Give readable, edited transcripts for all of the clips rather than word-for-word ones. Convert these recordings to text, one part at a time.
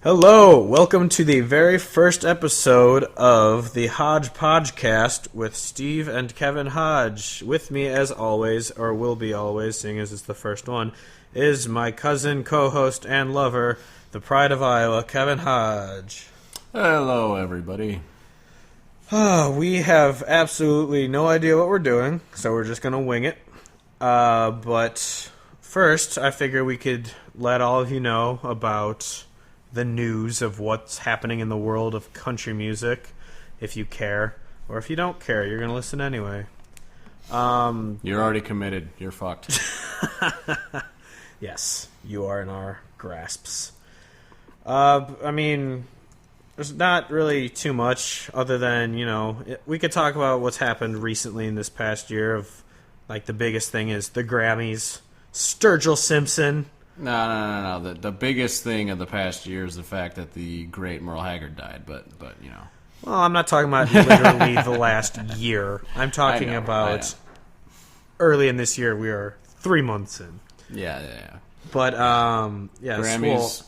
Hello, welcome to the very first episode of the Hodge Podcast with Steve and Kevin Hodge. With me, as always, or will be always, seeing as it's the first one, is my cousin, co-host, and lover, the pride of Iowa, Kevin Hodge. Hello, everybody. We have absolutely no idea what we're doing, so we're just going to wing it. But first, I figure we could let all of you know about the news of what's happening in the world of country music, if you care. Or if you don't care, you're going to listen anyway. You're already committed. You're fucked. Yes, you are in our grasps. I mean, there's not really too much other than, we could talk about what's happened recently in this past year of, like, the biggest thing is the Grammys. Sturgill Simpson. No. The biggest thing of the past year is the fact that the great Merle Haggard died, but. Well, I'm not talking about literally the last year. I'm talking about early in this year. We are 3 months in. Yeah. But, Grammys.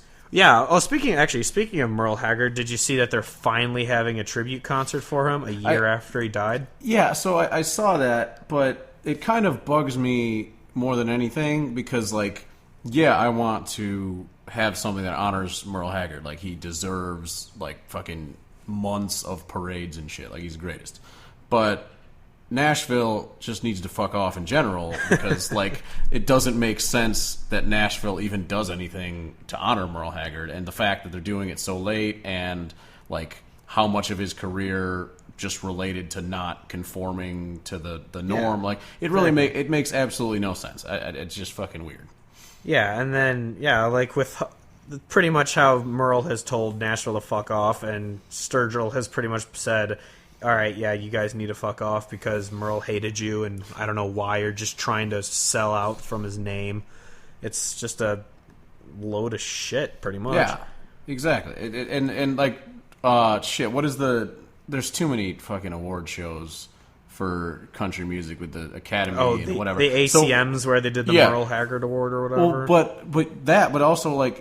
Speaking of Merle Haggard, did you see that they're finally having a tribute concert for him a year after he died? Yeah, so I saw that, but it kind of bugs me more than anything because, I want to have something that honors Merle Haggard. Like, he deserves, fucking months of parades and shit. Like, he's the greatest. But Nashville just needs to fuck off in general because, it doesn't make sense that Nashville even does anything to honor Merle Haggard. And the fact that they're doing it so late and, how much of his career just related to not conforming to the norm. Yeah, it really it makes absolutely no sense. It's just fucking weird. Yeah, and then, with pretty much how Merle has told Nashville to fuck off, and Sturgill has pretty much said, all right, yeah, you guys need to fuck off because Merle hated you, and I don't know why you're just trying to sell out from his name. It's just a load of shit, pretty much. Yeah, exactly. Shit, what is there's too many fucking award shows for country music with the Academy and whatever. The ACMs where they did the Merle Haggard Award or whatever. Well, but also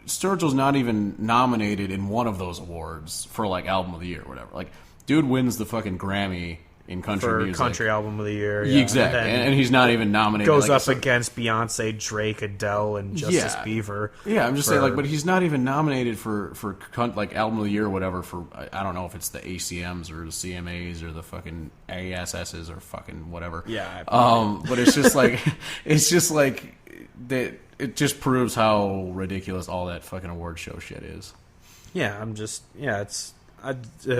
Sturgill's not even nominated in one of those awards for Album of the Year or whatever. Dude wins the fucking Grammy in country music. Country Album of the Year. Yeah. Exactly. And he's not even nominated. Goes up against Beyonce, Drake, Adele, and Justice Bieber. Yeah, I'm just saying, but he's not even nominated for Album of the Year or whatever for, I don't know if it's the ACMs or the CMAs or the fucking ASSs or fucking whatever. Yeah. But it's just that it just proves how ridiculous all that fucking award show shit is. Yeah, everyone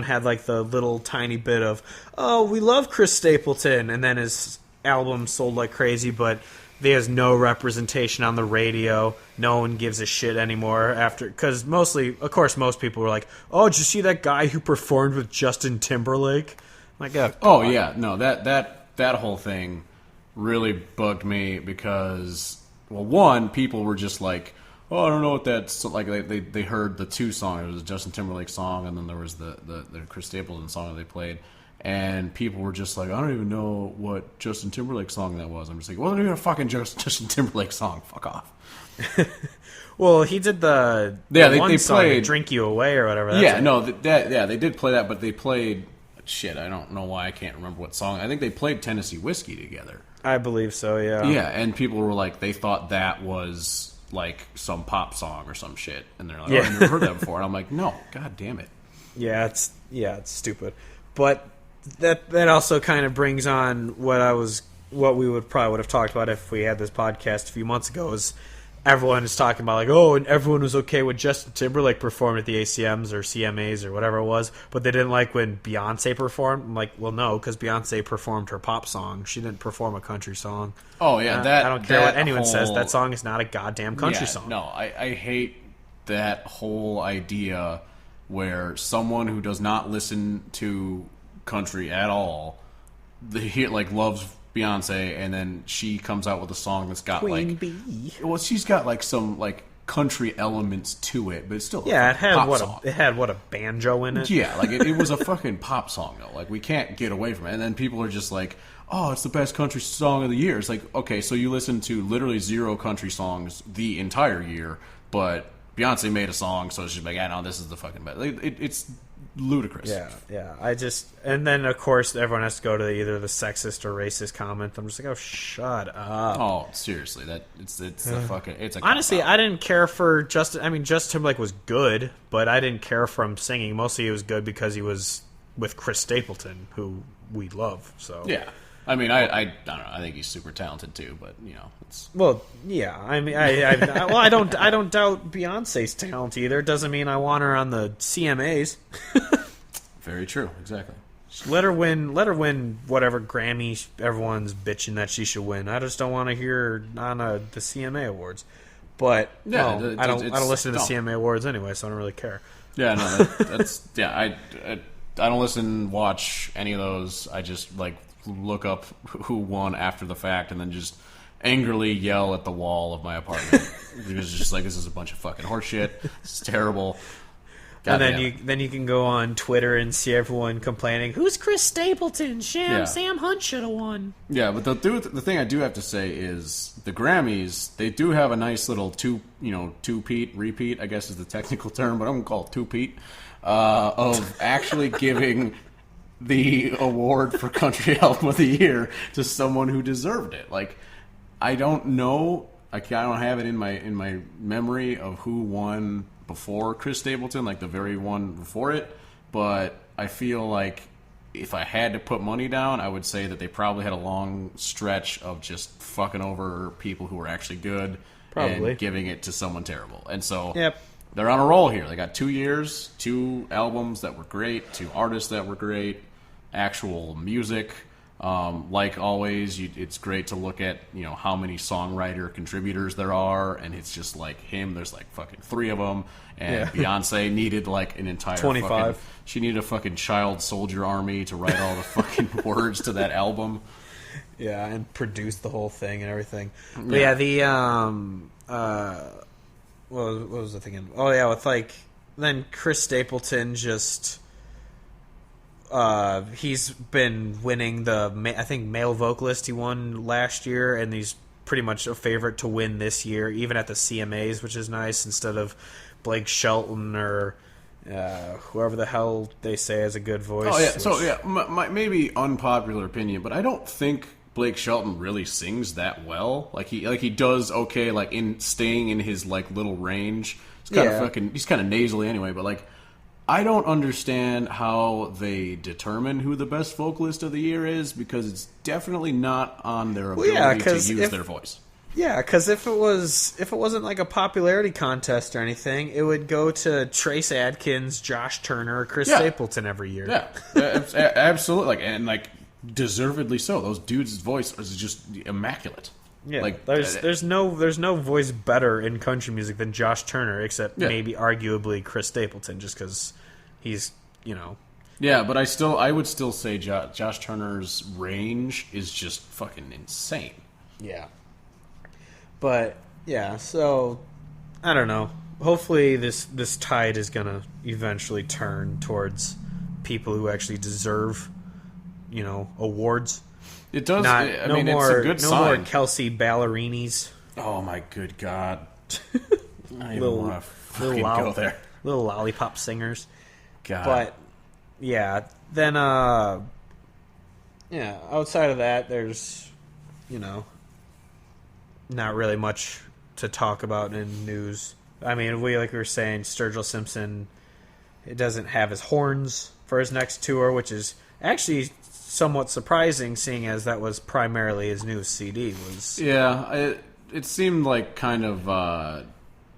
had the little tiny bit of, oh, we love Chris Stapleton, and then his album sold like crazy, but there's no representation on the radio. No one gives a shit anymore because most people were like, oh, did you see that guy who performed with Justin Timberlake? My God. Oh yeah, no, that whole thing really bugged me because, well, one, people were just like, oh, I don't know what that's like. They heard the two songs. There was a Justin Timberlake song, and then there was the Chris Stapleton song that they played. And people were just like, I don't even know what Justin Timberlake song that was. I'm just like, well, they're even a fucking Justin Timberlake song. Fuck off. Well, he did the one song, played "Drink You Away" or whatever. They did play that, but they played shit. I don't know why I can't remember what song. I think they played Tennessee Whiskey together. I believe so. Yeah. Yeah, and people were like, they thought that was some pop song or some shit, and they're like, oh, I've never heard that before. And I'm like, no, god damn it. Yeah, it's stupid. But that also kind of brings on what we would have talked about if we had this podcast a few months ago. Is everyone is talking about and everyone was okay when Justin Timberlake performed at the ACMs or CMAs or whatever it was, but they didn't like when Beyonce performed. I'm like, well, no, because Beyonce performed her pop song. She didn't perform a country song. Oh yeah, I don't care what anyone says. That song is not a goddamn country song. No, I hate that whole idea where someone who does not listen to country at all, loves Beyonce, and then she comes out with a song that's got Queen Bee. Well, she's got some country elements to it, but it's still it had a banjo in it. Yeah, it was a fucking pop song though. We can't get away from it. And then people are just like, oh, it's the best country song of the year. It's like, okay, so you listen to literally zero country songs the entire year, but Beyonce made a song, so she's like, yeah, no, this is the fucking best. It's ludicrous. Yeah. And then of course everyone has to go to either the sexist or racist comment. I'm just like, oh, shut up. Oh, seriously, it's the fucking. It's a honestly, cop-out. I didn't care for Justin. I mean, Justin Timberlake was good, but I didn't care for him singing. Mostly, he was good because he was with Chris Stapleton, who we love. So Yeah. I mean, I don't know. I think he's super talented too, but it's well, yeah. I mean, I don't doubt Beyonce's talent either. Doesn't mean I want her on the CMAs. very true. Exactly. Let her win whatever Grammy everyone's bitching that she should win. I just don't want to hear her on the CMA awards. But Yeah, I don't listen to the no. CMA awards anyway, so I don't really care. Yeah, no, that's yeah. I don't listen, watch any of those. I just like look up who won after the fact, and then just angrily yell at the wall of my apartment because it's just like, this is a bunch of fucking horseshit. It's terrible. And then you can go on Twitter and see everyone complaining, "Who's Chris Stapleton? Sam Hunt should have won." Yeah, but the thing I do have to say is the Grammys, they do have a nice little two-peat, repeat, I guess is the technical term, but I'm gonna call it two-peat, of actually giving the award for Country Album of the Year to someone who deserved it. Like, I don't know, I don't have it in my memory of who won before Chris Stapleton, like the very one before it, but I feel like if I had to put money down, I would say that they probably had a long stretch of just fucking over people who were actually good Probably. and giving it to someone terrible. And so Yep. they're on a roll here. They got 2 years, 2 albums that were great, 2 artists that were great, actual music. Like always, it's great to look at how many songwriter contributors there are, and it's just like him. There's like fucking 3 of them, and Yeah. Beyonce needed like an entire 25. She needed a fucking child soldier army to write all the fucking words to that album. Yeah, and produce the whole thing and everything. But yeah, the what was I thinking? Oh yeah, with like then Chris Stapleton just he's been winning the I think male vocalist he won last year, and he's pretty much a favorite to win this year, even at the CMAs, which is nice, instead of Blake Shelton or whoever the hell they say has a good voice. Oh yeah, which- so yeah, my maybe unpopular opinion, but I don't think Blake Shelton really sings that well. Like he does okay, like in staying in his like little range. He's kind of he's kind of nasally anyway, but like I don't understand how they determine who the best vocalist of the year is, because it's definitely not on their ability to use their voice. Yeah, because if it wasn't like a popularity contest or anything, it would go to Trace Adkins, Josh Turner, or Chris Stapleton every year. Yeah, absolutely, like and like deservedly so. Those dudes' voice is just immaculate. Yeah, like there's no voice better in country music than Josh Turner, except maybe arguably Chris Stapleton, just because he's Yeah, but I would still say Josh Turner's range is just fucking insane. Yeah. But yeah, so I don't know. Hopefully this tide is gonna eventually turn towards people who actually deserve, awards. It does. Not, I no mean, more, it's a good no sign. more Kelsey Ballerinis. Oh my good god! I Little- don't want to fucking go there. Little lollipop singers. God. But yeah, then outside of that, there's not really much to talk about in news. I mean, we were saying, Sturgill Simpson, it doesn't have his horns for his next tour, which is actually somewhat surprising, seeing as that was primarily his new CD. It seemed like kind of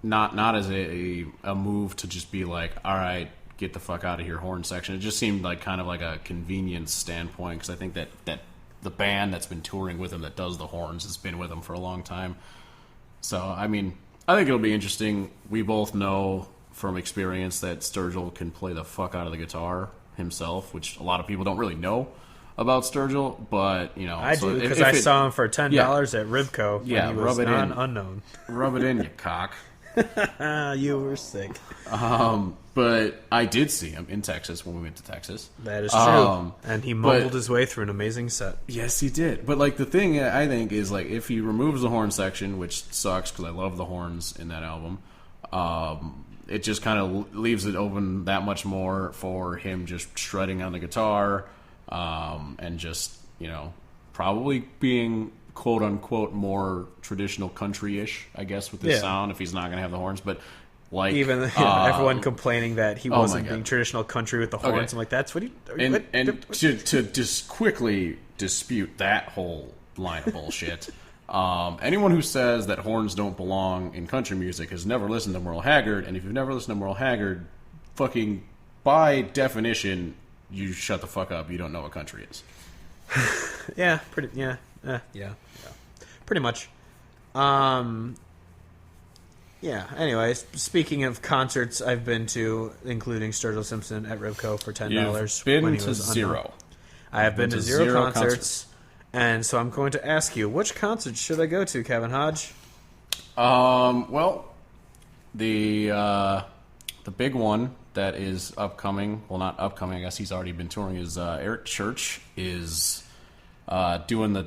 not as a move to just be like, all right, get the fuck out of here, horn section. It just seemed like kind of like a convenience standpoint, because I think that the band that's been touring with him that does the horns has been with him for a long time. So, I mean, I think it'll be interesting. We both know from experience that Sturgill can play the fuck out of the guitar himself, which a lot of people don't really know about Sturgill, but I do, because I saw him for $10 at Ribco when he was rub it in. unknown. Rub it in, you cock. You were sick. But I did see him in Texas when we went to Texas. That is true. And he mumbled his way through an amazing set. Yes, he did. But like the thing I think is, like, if he removes the horn section, which sucks because I love the horns in that album, It just kind of leaves it open that much more for him just shredding on the guitar, and just, probably being quote unquote more traditional country-ish, I guess, with this sound if he's not going to have the horns. But like even everyone complaining that he wasn't God. being traditional country with the horns. Okay. I'm like, that's what he. And to just quickly dispute that whole line of bullshit. Anyone who says that horns don't belong in country music has never listened to Merle Haggard, and if you've never listened to Merle Haggard, fucking by definition, you shut the fuck up. You don't know what country is. Yeah, pretty much. Yeah. Anyways, speaking of concerts, I've been to, including Sturgill Simpson at Ribco for $10. You've been to zero. I have been to zero concerts. And so I'm going to ask you, which concert should I go to, Kevin Hodge? Well, the big one that is upcoming, well, not upcoming, I guess he's already been touring, is Eric Church is doing the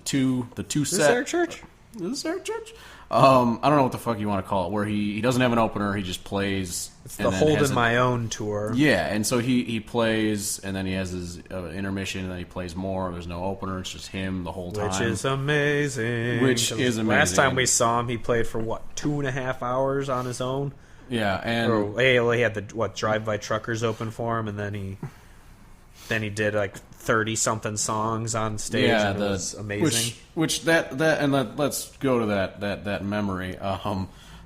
two Is set. this Eric Church? Is this Eric Church? I don't know what the fuck you want to call it, where he doesn't have an opener, he just plays. It's the Holding My Own tour. Yeah, and so he plays, and then he has his intermission, and then he plays more. There's no opener, it's just him the whole time. Which is amazing. Last time we saw him, he played for, 2.5 hours on his own? Yeah, and... he had the, Drive-By Truckers open for him, and then he did, 30-something songs on stage, yeah, and it was amazing. Let's go to that memory.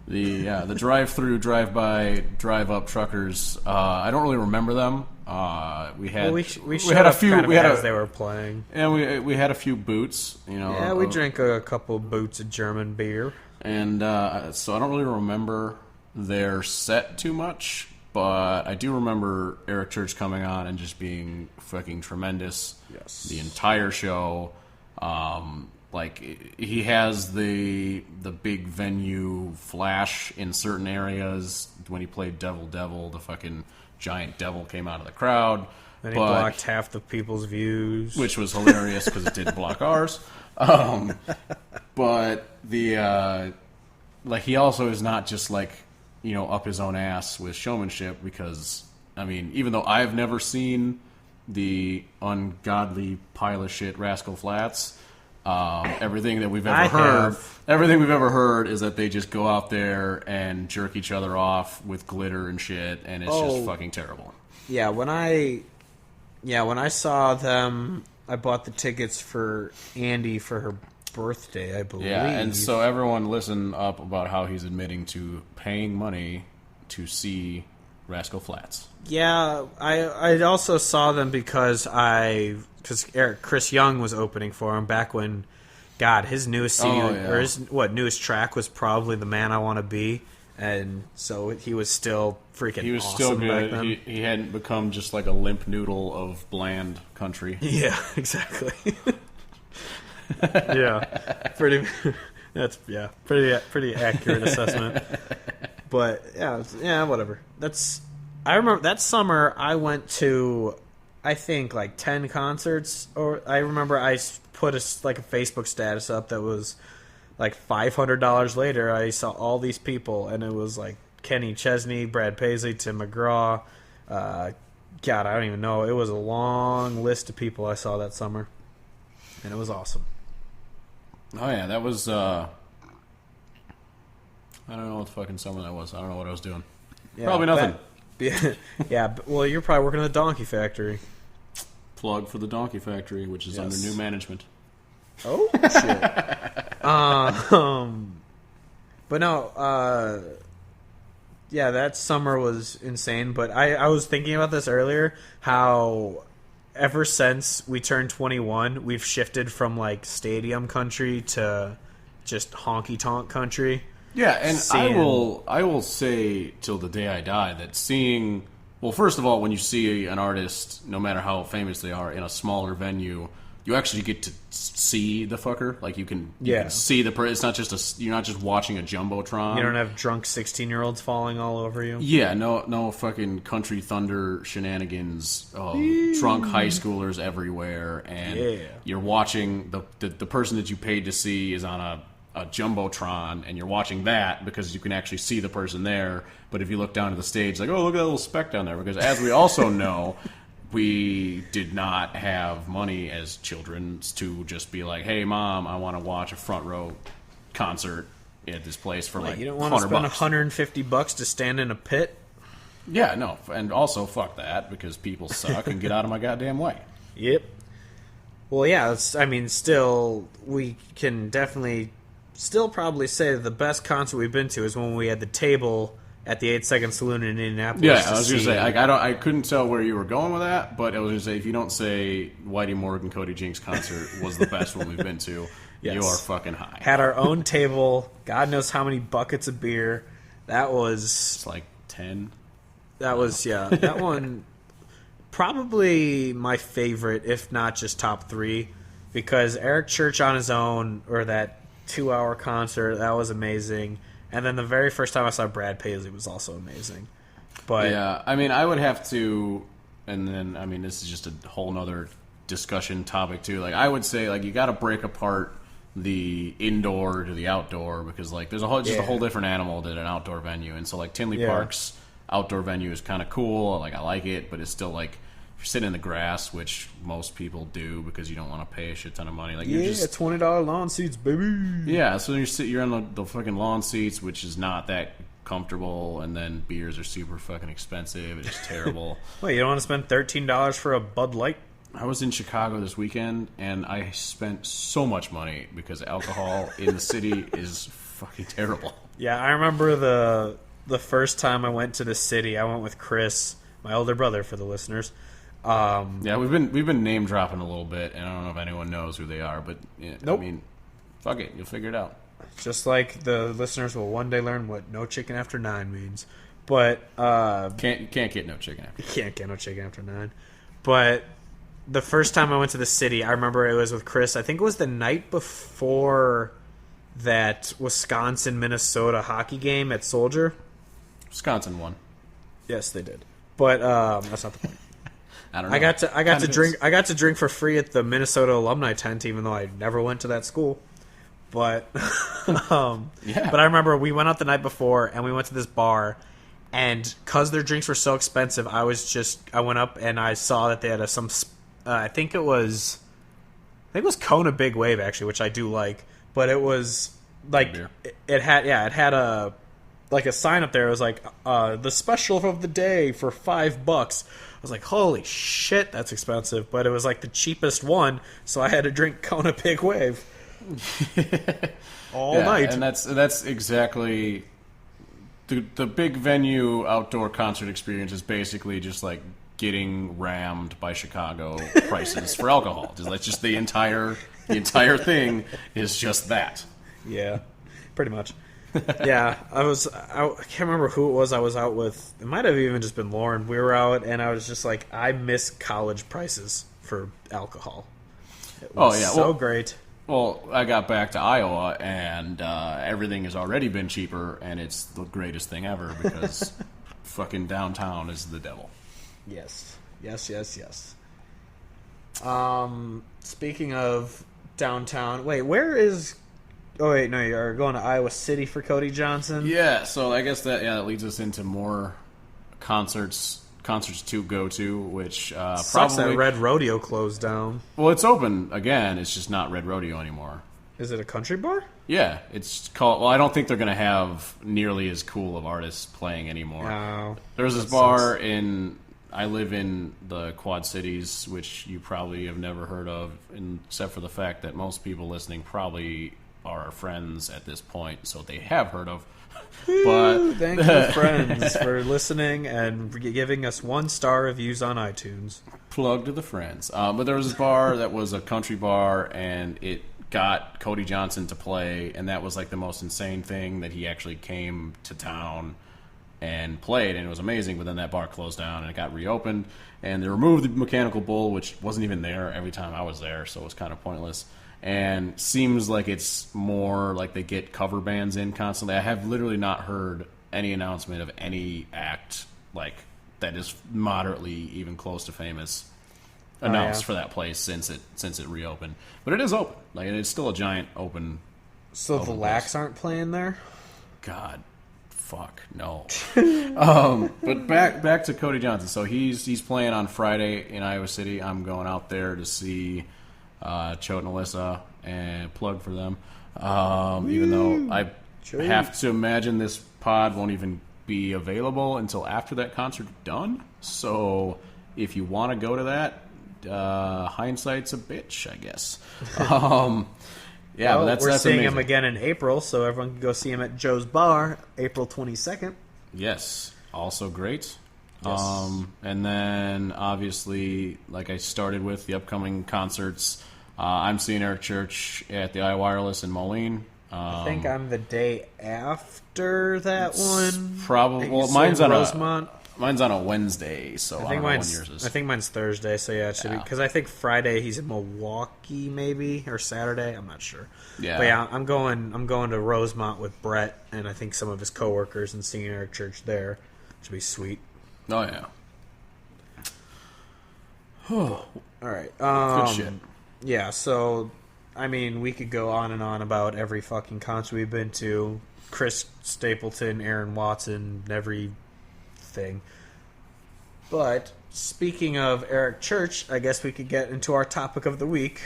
The drive-by, drive-up truckers. I don't really remember them. We had a few as they were playing, and we had a few boots. Yeah, we drank a couple boots of German beer, and so I don't really remember their set too much. But I do remember Eric Church coming on and just being fucking tremendous. Yes. The entire show. He has the big venue flash in certain areas. When he played Devil Devil, the fucking giant devil came out of the crowd. And he blocked half the people's views. Which was hilarious because it didn't block ours. But the he also is not just up his own ass with showmanship, because even though I've never seen the ungodly pile of shit Rascal Flatts, everything we've ever heard is that they just go out there and jerk each other off with glitter and shit, and it's just fucking terrible. Yeah, when I saw them, I bought the tickets for Andy for her birthday, I believe. Yeah, and so everyone listen up about how he's admitting to paying money to see Rascal Flatts. Yeah, I also saw them because Chris Young was opening for him back when, his newest CD or his newest track was probably "The Man I Want to Be," and so he was still freaking. He was awesome still good. Back then. He hadn't become just like a limp noodle of bland country. Yeah, exactly. Yeah, pretty accurate assessment. But yeah, whatever. I remember that summer I went to, I think 10 concerts, or I remember I put a Facebook status up that was $500 later. I saw all these people, and it was Kenny Chesney, Brad Paisley, Tim McGraw. I don't even know. It was a long list of people I saw that summer, and it was awesome. Oh yeah, that was I don't know what fucking summer that was. I don't know what I was doing. Yeah, probably nothing. Yeah, well, you're probably working at the Donkey Factory. Plug for the Donkey Factory, which is under new management. Oh shit. But no, yeah, that summer was insane. But I was thinking about this earlier, how ever since we turned 21, we've shifted from stadium country to just honky tonk country. Yeah, and I will say till the day I die that seeing, well, first of all, when you see an artist, no matter how famous they are, in a smaller venue, you actually get to see the fucker. You can see the person. It's not just you're not just watching a jumbotron. You don't have drunk 16-year-olds falling all over you. Yeah, no fucking country thunder shenanigans. Drunk high schoolers everywhere, and you're watching the person that you paid to see is on a jumbotron and you're watching that because you can actually see the person there. But if you look down to the stage, like, oh, look at that little speck down there. Because as we also know, we did not have money as children to just be like, hey, Mom, I want to watch a front row concert at this place for like You don't want to spend $100. $150 to stand in a pit? Yeah, no. And also, fuck that, because people suck and get out of my goddamn way. Yep. Well, yeah, still, we can definitely still probably say that the best concert we've been to is when we had the table at the 8 Second Saloon in Indianapolis. Yeah, I was going to say, like, I couldn't tell where you were going with that, but I was going to say, if you don't say Whitey Morgan, Cody Jinks concert was the best one we've been to, Yes. you are fucking high. Had our own table, God knows how many buckets of beer. That was... It's like 10. That was, yeah, that one... Probably my favorite, if not just top 3, because Eric Church on his own, or that 2-hour concert, that was amazing. And then the very first time I saw Brad Paisley was also amazing. But Yeah, I mean, I would have to, and then, I mean, this is just a whole nother discussion topic, too. Like, I would say, like, you got to break apart the indoor to the outdoor, because, like, there's a whole different animal than an outdoor venue. And so, like, Tinley Park's outdoor venue is kind of cool. Like, I like it, but it's still, like, if you're sitting in the grass, which most people do because you don't want to pay a shit ton of money. Like, yeah, you're just $20 lawn seats, baby. Yeah, so you're on the fucking lawn seats, which is not that comfortable, and then beers are super fucking expensive. It's terrible. Wait, you don't want to spend $13 for a Bud Light? I was in Chicago this weekend, and I spent so much money because alcohol in the city is fucking terrible. Yeah, I remember the first time I went to the city. I went with Chris, my older brother, for the listeners. Yeah, we've been name dropping a little bit, and I don't know if anyone knows who they are, but Nope. I mean, fuck it, you'll figure it out. Just like the listeners will one day learn what no chicken after 9 means. But Can't get no chicken after. you can't get no chicken after 9. But the first time I went to the city, I remember it was with Chris. I think it was the night before that Wisconsin-Minnesota hockey game at Soldier. Wisconsin won. Yes, they did. But that's not the point. I don't know. I got to drink for free at the Minnesota alumni tent, even though I never went to that school. But Yeah. But I remember we went out the night before and we went to this bar, and because their drinks were so expensive, I went up and I saw that they had I think it was Kona Big Wave, actually, which I do like, but it was like Beer. it had a like a sign up there. It was like the special of the day for $5. I was like, holy shit, that's expensive. But it was like the cheapest one, so I had to drink Kona Big Wave all night. And that's exactly the big venue outdoor concert experience is basically just like getting rammed by Chicago prices for alcohol. That's just the entire thing is just that. Yeah, pretty much. Yeah, I can't remember who it was I was out with. It might have even just been Lauren. We were out, and I was just like, I miss college prices for alcohol. It was so great. Well, I got back to Iowa, and everything has already been cheaper, and it's the greatest thing ever because fucking downtown is the devil. Yes. Speaking of downtown, wait, where is... Oh, wait, no, you're going to Iowa City for Cody Johnson? Yeah, so I guess that leads us into more concerts to go to, which Sucks probably... that Red Rodeo closed down. Well, it's open again. It's just not Red Rodeo anymore. Is it a country bar? Yeah, it's called... Well, I don't think they're going to have nearly as cool of artists playing anymore. No. There's this bar in... I live in the Quad Cities, which you probably have never heard of, except for the fact that most people listening probably are our friends at this point, so they have heard of. But thank you, friends, for listening and giving us 1-star reviews on iTunes. Plug to the friends. But there was this bar that was a country bar, and it got Cody Johnson to play, and that was like the most insane thing, that he actually came to town and played, and it was amazing. But then that bar closed down, and it got reopened, and they removed the Mechanical Bull, which wasn't even there every time I was there, so it was kind of pointless. And seems like it's more like they get cover bands in constantly. I have literally not heard any announcement of any act like that is moderately even close to famous announced for that place since it reopened. But it is open. Like, it's still a giant open So the Lax aren't playing there? God, fuck no. But back to Cody Johnson. So he's playing on Friday in Iowa City. I'm going out there to see Choate and Alyssa and plug for them. Even though I have to imagine this pod won't even be available until after that concert's done. So if you want to go to that, hindsight's a bitch, I guess. Yeah, well, but we're that's seeing amazing. him again in April, so everyone can go see him at Joe's Bar, April 22nd. Yes, also great. Yes. And then, obviously, like I started with, the upcoming concerts. I'm seeing Eric Church at the iWireless in Moline. I think I'm the day after that one. Probably. Well, So mine's on Rosemont. Mine's on a Wednesday, so I don't know when yours is. I think mine's Thursday, so yeah, it should be because I think Friday he's in Milwaukee, maybe, or Saturday. I'm not sure. Yeah. But yeah, I'm going to Rosemont with Brett and I think some of his coworkers and seeing Eric Church there. Should be sweet. Oh yeah. All right. Good shit. Yeah. So, I mean, we could go on and on about every fucking concert we've been to. Chris Stapleton, Aaron Watson, everything. But speaking of Eric Church, I guess we could get into our topic of the week.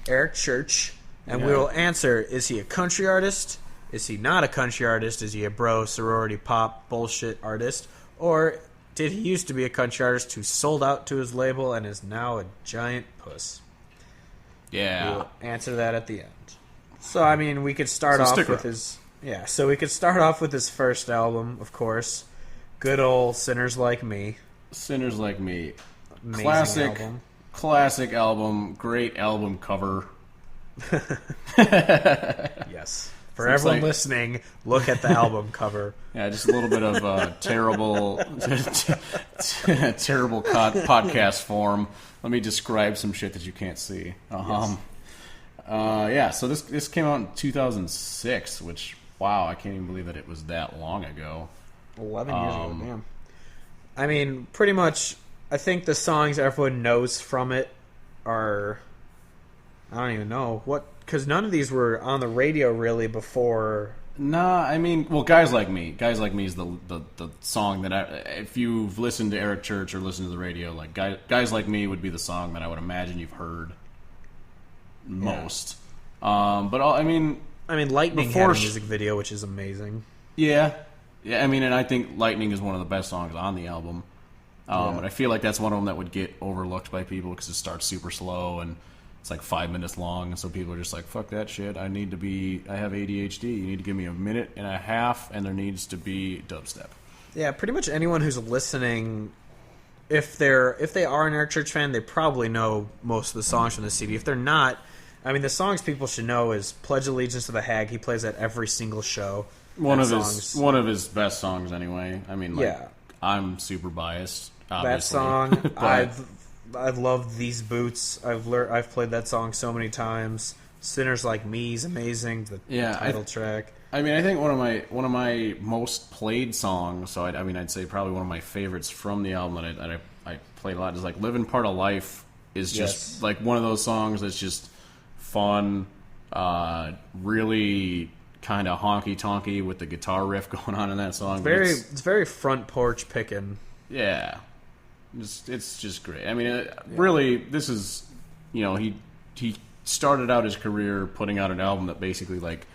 Eric Church. And we will answer, is he a country artist? Is he not a country artist? Is he a bro, sorority, pop, bullshit artist? Or did he used to be a country artist who sold out to his label and is now a giant puss? Yeah. We'll answer that at the end. So, I mean, we could start So off stick with around. his... Yeah, so we could start off with his first album, of course. Good old Sinners Like Me. Sinners Like Me. Amazing album. Classic album. Great album cover. Yes. For Looks everyone like- listening, look at the album cover. Yeah, just a little bit of terrible, terrible podcast form. Let me describe some shit that you can't see. Yeah, so this came out in 2006, which, wow, I can't even believe that it was that long ago. 11 years ago, damn. I mean, pretty much, I think the songs everyone knows from it are... I don't even know. Because none of these were on the radio, really, before... Nah, I mean, well, Guys Like Me. Guys Like Me is the song that if you've listened to Eric Church or listened to the radio, like Guys Like Me would be the song that I would imagine you've heard most. But I mean, Lightning Before had a sh- music video, which is amazing. yeah. I mean, and I think Lightning is one of the best songs on the album. And I feel like that's one of them that would get overlooked by people because it starts super slow and it's like 5 minutes long, and so people are just like, fuck that shit. I have ADHD. You need to give me a minute and a half, and there needs to be dubstep. Yeah, pretty much anyone who's listening, if they are an Eric Church fan, they probably know most of the songs from the CD. If they're not, I mean, the songs people should know is "Pledge Allegiance to the Hag." He plays at every single show. One That of song's- his best songs, anyway. I mean, like, Yeah. I'm super biased. That Obviously. song, But- I love These Boots. I've played that song so many times. Sinners Like Me is amazing. The title track. I mean, I think one of my most played songs. So I'd say probably one of my favorites from the album that I played a lot is like "Living Part of Life." Is just Yes. like one of those songs that's just fun, really kind of honky tonky with the guitar riff going on in that song. but It's very front porch picking. yeah, it's just great. I mean, really, this is, he started out his career putting out an album that basically, like,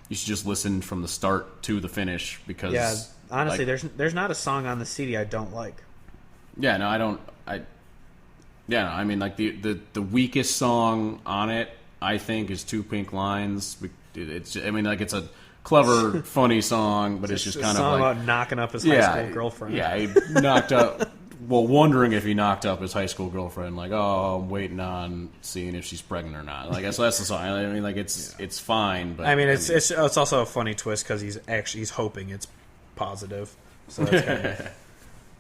you should just listen from the start to the finish because Yeah, honestly, like, there's not a song on the CD I don't like. yeah, no, I don't. I mean, like the weakest song on it, I think, is Two Pink Lines. It's it's a clever, funny song, but it's just a kind song of like about knocking up his high school girlfriend. Yeah, he knocked up. Well, wondering if he knocked up his high school girlfriend, like, oh, I'm waiting on seeing if she's pregnant or not. Like, so that's the song. I mean, like, it's fine, but I mean, it's also a funny twist because he's hoping it's positive. So that's kind of,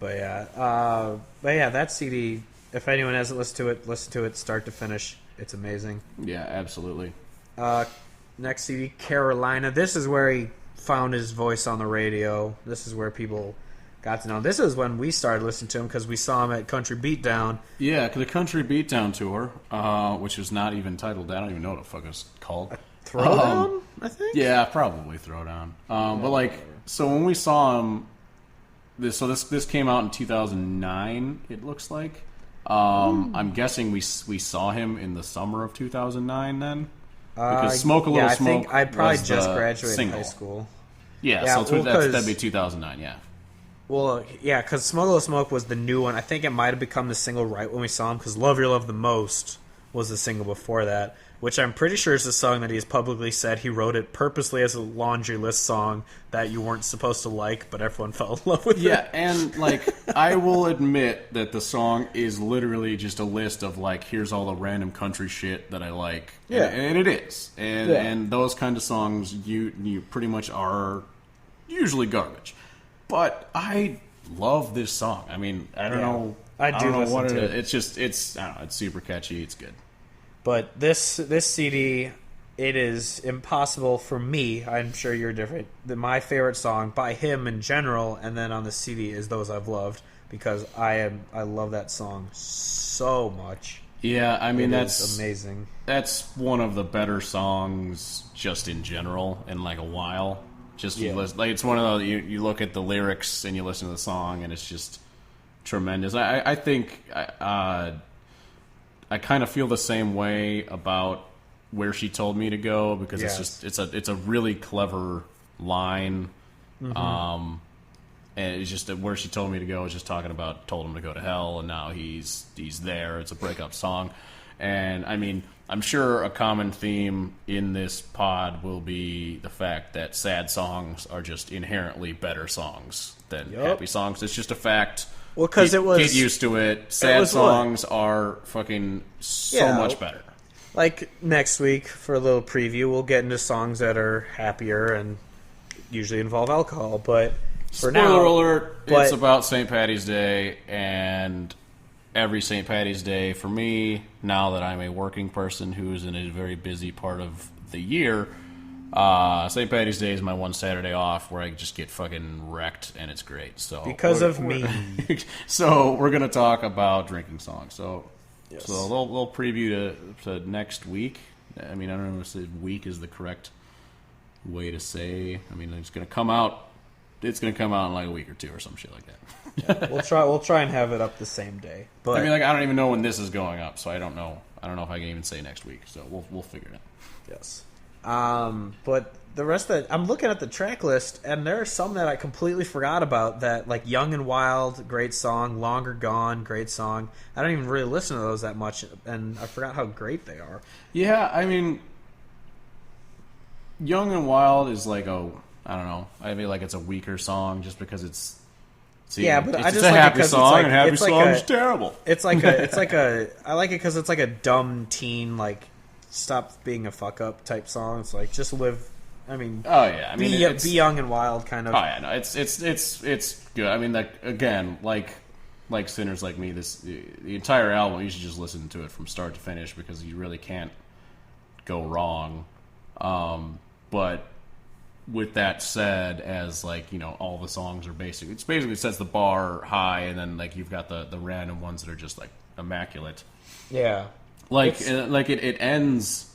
but yeah, that CD. If anyone hasn't listened to it, listen to it start to finish. It's amazing. yeah, absolutely. Next CD, Carolina. This is where he found his voice on the radio. This is where people got to know him. This is when we started listening to him because we saw him at Country Beatdown. Yeah, the Country Beatdown tour, which was not even titled. I don't even know what the fuck it's called. Throwdown, I think. Yeah, probably Throwdown. But like, so when we saw him, this came out in 2009. It looks like. I'm guessing we saw him in the summer of 2009 then, because Smoke a Little I Smoke. think I probably was just the graduated single. high school. Yeah, so that'd be 2009. Yeah. Well, yeah, because Smoke a Little Smoke was the new one. I think it might have become the single right when we saw him, because Love Your Love the Most was the single before that, which I'm pretty sure is a song that he has publicly said he wrote it purposely as a laundry list song that you weren't supposed to like, but everyone fell in love with it. Yeah, and like I will admit that the song is literally just a list of like, here's all the random country shit that I like. Yeah. And it is. And those kind of songs you pretty much are usually garbage. But I love this song. I mean, I don't know. I do don't know listen what to it it. is. It's just I don't know, it's super catchy. It's good. But this CD, it is impossible for me. I'm sure you're different. My favorite song by him in general, and then on the CD is Those I've Loved, because I love that song so much. Yeah, I mean It's amazing. That's one of the better songs just in general in like a while. Just you listen, like it's one of those you look at the lyrics and you listen to the song and it's just tremendous. I think I kind of feel the same way about Where She Told Me to Go, because it's a really clever line. And it's just that Where She Told Me to Go is just talking about told him to go to hell, and now he's there. It's a breakup song. And I mean, I'm sure a common theme in this pod will be the fact that sad songs are just inherently better songs than happy songs. It's just a fact. Well, because it was... Get used to it. Sad songs are fucking so much better. Like next week, for a little preview, we'll get into songs that are happier and usually involve alcohol. But for now... Spoiler alert, it's about St. Paddy's Day, and every St. Paddy's Day for me, now that I'm a working person who's in a very busy part of the year, St. Paddy's Day is my one Saturday off where I just get fucking wrecked, and it's great. So because of me. So we're gonna talk about drinking songs. So a little preview to next week. I mean, I don't know if week is the correct way to say. I mean, it's gonna come out. It's gonna come out in like a week or two or some shit like that. We'll try and have it up the same day. But I mean, like I don't even know when this is going up, so I don't know. I don't know if I can even say next week. So we'll figure it out. Yes. But the rest of I'm looking at the track list, and there are some that I completely forgot about. That like Young and Wild, great song. Longer Gone, great song. I don't even really listen to those that much, and I forgot how great they are. Yeah, I mean, Young and Wild is like I don't know. I mean, like it's a weaker song just because it's. But I just a like happy it because song, like, and happy song's terrible. It's like I like it because it's like a dumb teen like stop being a fuck up type song. It's like just live. I mean, oh yeah, I mean, be young and wild kind of. Oh yeah, no, it's good. I mean, like again, like Sinners Like Me, the entire album, you should just listen to it from start to finish because you really can't go wrong. But with that said, as like, you know, all the songs are basically sets the bar high, and then like you've got the random ones that are just like immaculate. Yeah, it ends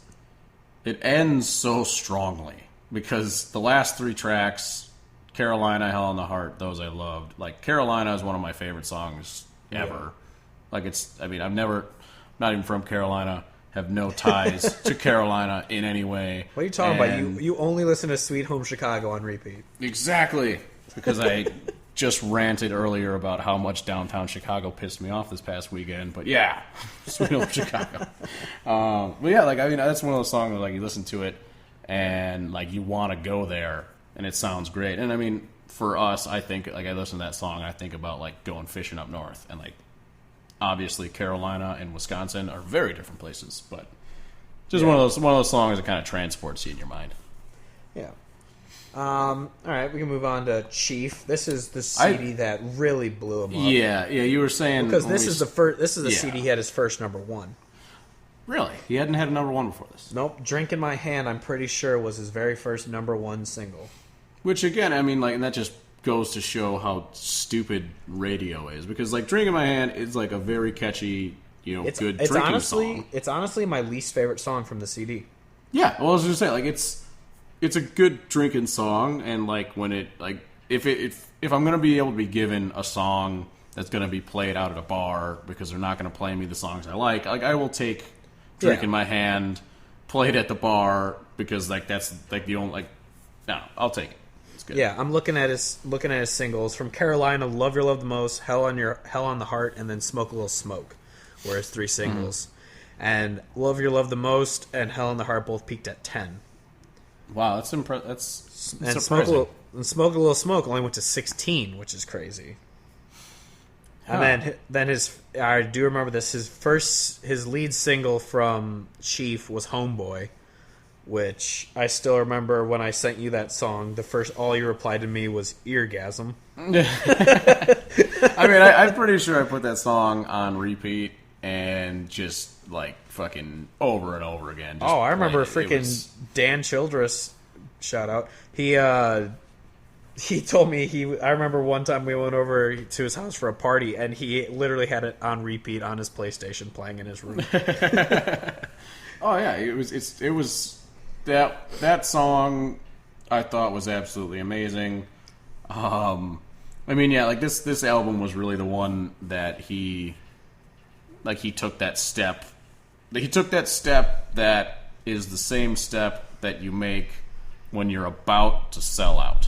so strongly because the last three tracks, Carolina, Hell in the Heart, those I loved. Like Carolina is one of my favorite songs ever. Yeah. Like I'm not even from Carolina. Have no ties to Carolina in any way. What are you talking about? You only listen to Sweet Home Chicago on repeat. Exactly. Because I just ranted earlier about how much downtown Chicago pissed me off this past weekend. But yeah, Sweet Home Chicago. But yeah, like I mean, that's one of those songs where like you listen to it and like you want to go there and it sounds great. And I mean, for us, I think like I listen to that song, I think about like going fishing up north and like. Obviously, Carolina and Wisconsin are very different places, but just one of those songs that kind of transports you in your mind. Yeah. All right, we can move on to Chief. This is the CD that really blew him up. Yeah. You were saying because this is the CD he had his first number one. Really, he hadn't had a number one before this. Nope. "Drink in My Hand," I'm pretty sure was his very first number one single. Which again, I mean, like, and that just goes to show how stupid radio is, because like "Drink in My Hand" is like a very catchy, good drinking song. It's honestly my least favorite song from the CD. Yeah, well, I was just saying, like, it's a good drinking song, and like when it like if I'm gonna be able to be given a song that's gonna be played out at a bar because they're not gonna play me the songs I like I will take Drink in My Hand played at the bar because like that's like the only like no, I'll take it. It's good. Yeah, I'm looking at his singles from Carolina. Love Your Love the Most, Hell on the Heart, and then Smoke a Little Smoke, were his 3 singles. And Love Your Love the Most and Hell on the Heart both peaked at 10. Wow, that's That's And surprising. Smoke a Little Smoke only went to 16, which is crazy. And then I do remember this. His lead single from Chief was Homeboy, which I still remember when I sent you that song. All you replied to me was eargasm. I mean, I'm pretty sure I put that song on repeat and just like fucking over and over again. Just I remember played it. It was- Dan Childress, shout out. He told me I remember one time we went over to his house for a party and he literally had it on repeat on his PlayStation playing in his room. Oh yeah, it was that song I thought was absolutely amazing. I mean, yeah, like this album was really the one that he took that step. He took that step that is the same step that you make when you're about to sell out.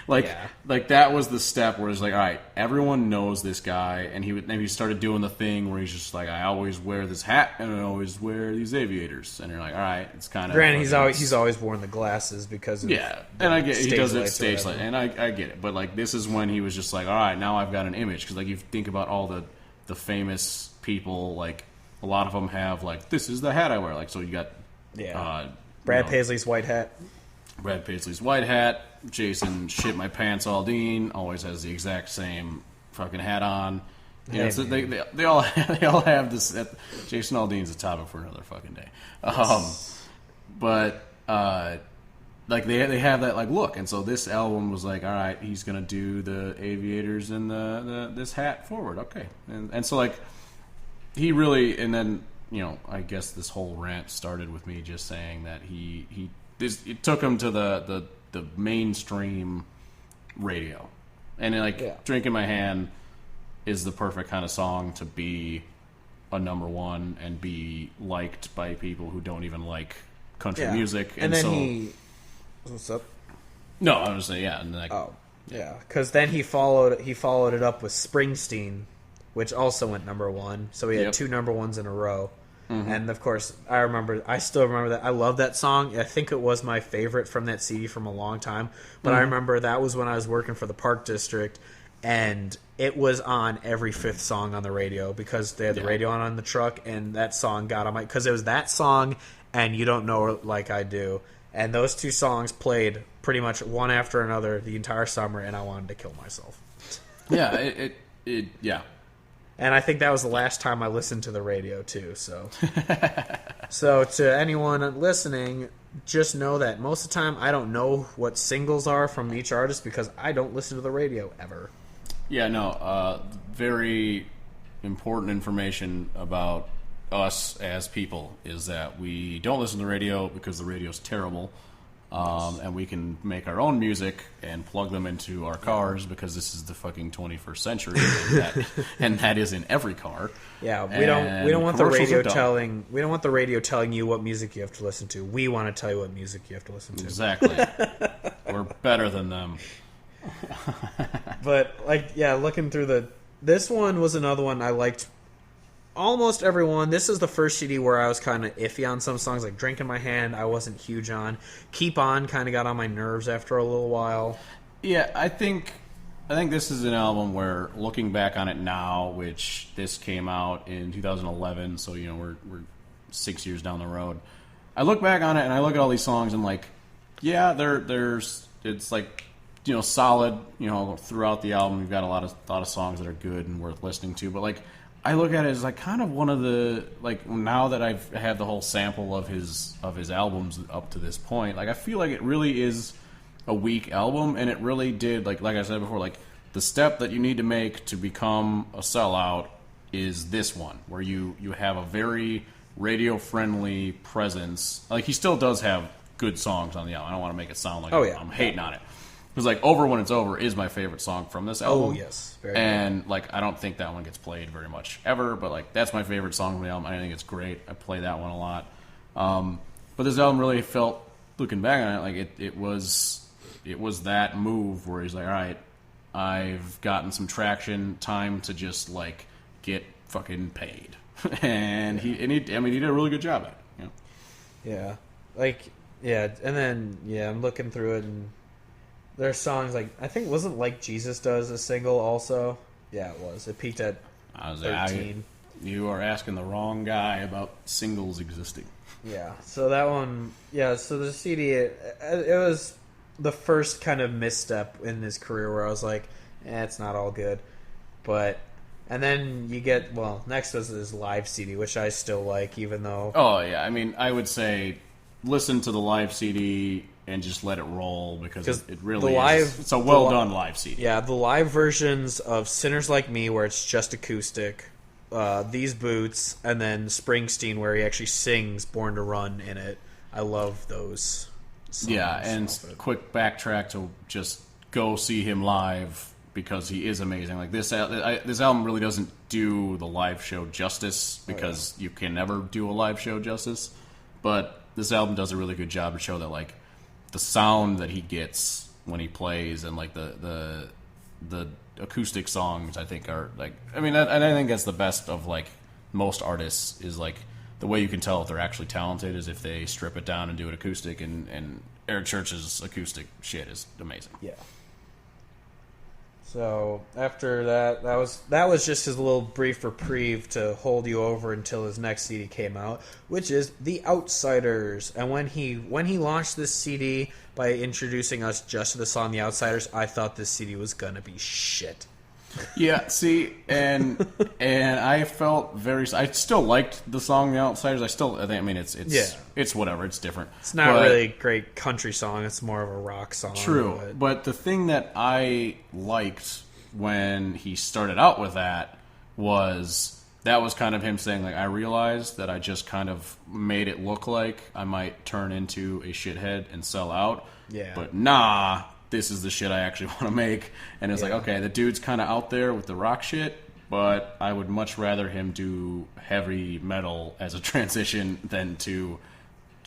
Like that was the step where it's like, all right, everyone knows this guy, and he started doing the thing where he's just like, I always wear this hat and I always wear these aviators, and you're like, all right, it's kind of Granted, he's always worn the glasses because of and I get he does it lights or stage whatever. light, and I get it, but like this is when he was just like, all right, now I've got an image, because like you think about all the famous people, like a lot of them have like, this is the hat I wear, like, so you got Brad Paisley's white hat. Brad Paisley's white hat. Jason Shit My Pants Aldean always has the exact same fucking hat on. You know, Hey, so they all have this. Jason Aldean's a topic for another fucking day. But like they have that like look, and so this album was like, all right, he's gonna do the aviators and this hat forward, okay, and so like he really, and then I guess this whole rant started with me just saying that it took him to the mainstream radio, and Drink in My Hand is the perfect kind of song to be a number one and be liked by people who don't even like country music. And then what's up? No, I was saying, and because then he followed it up with Springsteen, which also went number one. So he had 2 number ones in a row. And of course, I still remember that. I love that song. I think it was my favorite from that CD from a long time. But I remember that was when I was working for the Park District, and it was on every 5th song on the radio because they had the radio on the truck, and that song got on because it was that song and You Don't Know Her Like I Do. And those 2 songs played pretty much one after another the entire summer, and I wanted to kill myself. Yeah, yeah. And I think that was the last time I listened to the radio, too. So so to anyone listening, just know that most of the time I don't know what singles are from each artist because I don't listen to the radio ever. Yeah, no, very important information about us as people is that we don't listen to the radio because the radio's terrible. And we can make our own music and plug them into our cars because this is the fucking 21st century, and that is in every car. Yeah, we don't want the commercials radio are telling you what music you have to listen to. We want to tell you what music you have to listen to. Exactly. We're better than them. But looking through this one was another one I liked. Almost everyone. This is the first CD where I was kind of iffy on some songs, like Drink in My Hand. I wasn't huge on. Keep On kind of got on my nerves after a little while. Yeah, I think this is an album where, looking back on it now, which this came out in 2011, so we're 6 years down the road. I look back on it and I look at all these songs and like, yeah, it's like solid. Throughout the album, you've got a lot of songs that are good and worth listening to, but like, I look at it as like kind of one of the, like, now that I've had the whole sample of his albums up to this point, like I feel like it really is a weak album, and it really did, like I said before, like the step that you need to make to become a sellout is this one, where you have a very radio-friendly presence. Like, he still does have good songs on the album. I don't want to make it sound like I'm hating on it. Because, like, Over When It's Over is my favorite song from this album. Oh, yes. Very and, like, I don't think that one gets played very much ever, but, like, that's my favorite song from the album. I think it's great. I play that one a lot. But this album really felt, looking back on it, like, it was that move where he's like, all right, I've gotten some traction, time to just, like, get fucking paid. And he did a really good job at it. You know? Yeah. Like, yeah, and then, I'm looking through it, and there's songs like, I think, wasn't Like Jesus Does a single also? Yeah, it was. It peaked at 13. You are asking the wrong guy about singles existing. Yeah, so that one, so the CD, it was the first kind of misstep in his career where I was like, it's not all good. But, and then you get, next was his live CD, which I still like, even though... Oh, yeah, I mean, I would say listen to the live CD and just let it roll, because it really is. It's a well-done live CD. Yeah, the live versions of Sinners Like Me, where it's just acoustic, These Boots, and then Springsteen, where he actually sings Born to Run in it. I love those songs. Yeah, and quick backtrack to just go see him live, because he is amazing. Like, this album really doesn't do the live show justice, because you can never do a live show justice. But this album does a really good job to show that, like, the sound that he gets when he plays, and, like, the acoustic songs, I think, are, like, I mean, and I think that's the best of, like, most artists, is, like, the way you can tell if they're actually talented is if they strip it down and do it acoustic, and Eric Church's acoustic shit is amazing. Yeah. So after that was just his little brief reprieve to hold you over until his next CD came out, which is The Outsiders. And when he launched this CD by introducing us just to the song The Outsiders, I thought this CD was gonna be shit. Yeah, see, and I felt I still liked the song The Outsiders. It's whatever, it's different. It's not really a great country song, it's more of a rock song. True, but the thing that I liked when he started out with that was kind of him saying, like, I realized that I just kind of made it look like I might turn into a shithead and sell out. Yeah. But nah, this is the shit I actually want to make. And it's like, okay, the dude's kind of out there with the rock shit, but I would much rather him do heavy metal as a transition than to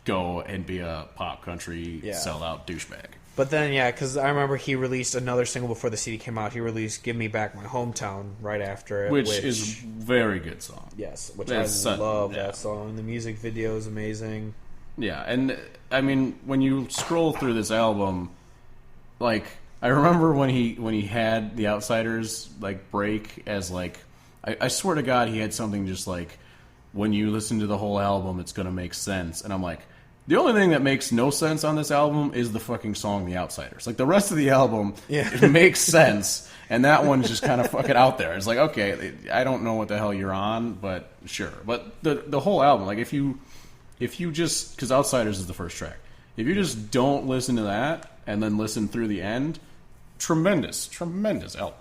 go and be a pop country sell-out douchebag. But then, because I remember he released another single before the CD came out. He released Give Me Back My Hometown right after it. Which is a very good song. Yes, which I love that song. The music video is amazing. Yeah, and, I mean, when you scroll through this album, like, I remember when he had The Outsiders, like, break as, like, I swear to God he had something just like, when you listen to the whole album, it's going to make sense. And I'm like, the only thing that makes no sense on this album is the fucking song The Outsiders. Like, the rest of the album, it makes sense, and that one's just kind of fucking out there. It's like, okay, I don't know what the hell you're on, but sure. But the whole album, like, if you just, because Outsiders is the first track, if you just don't listen to that and then listen through the end, tremendous album.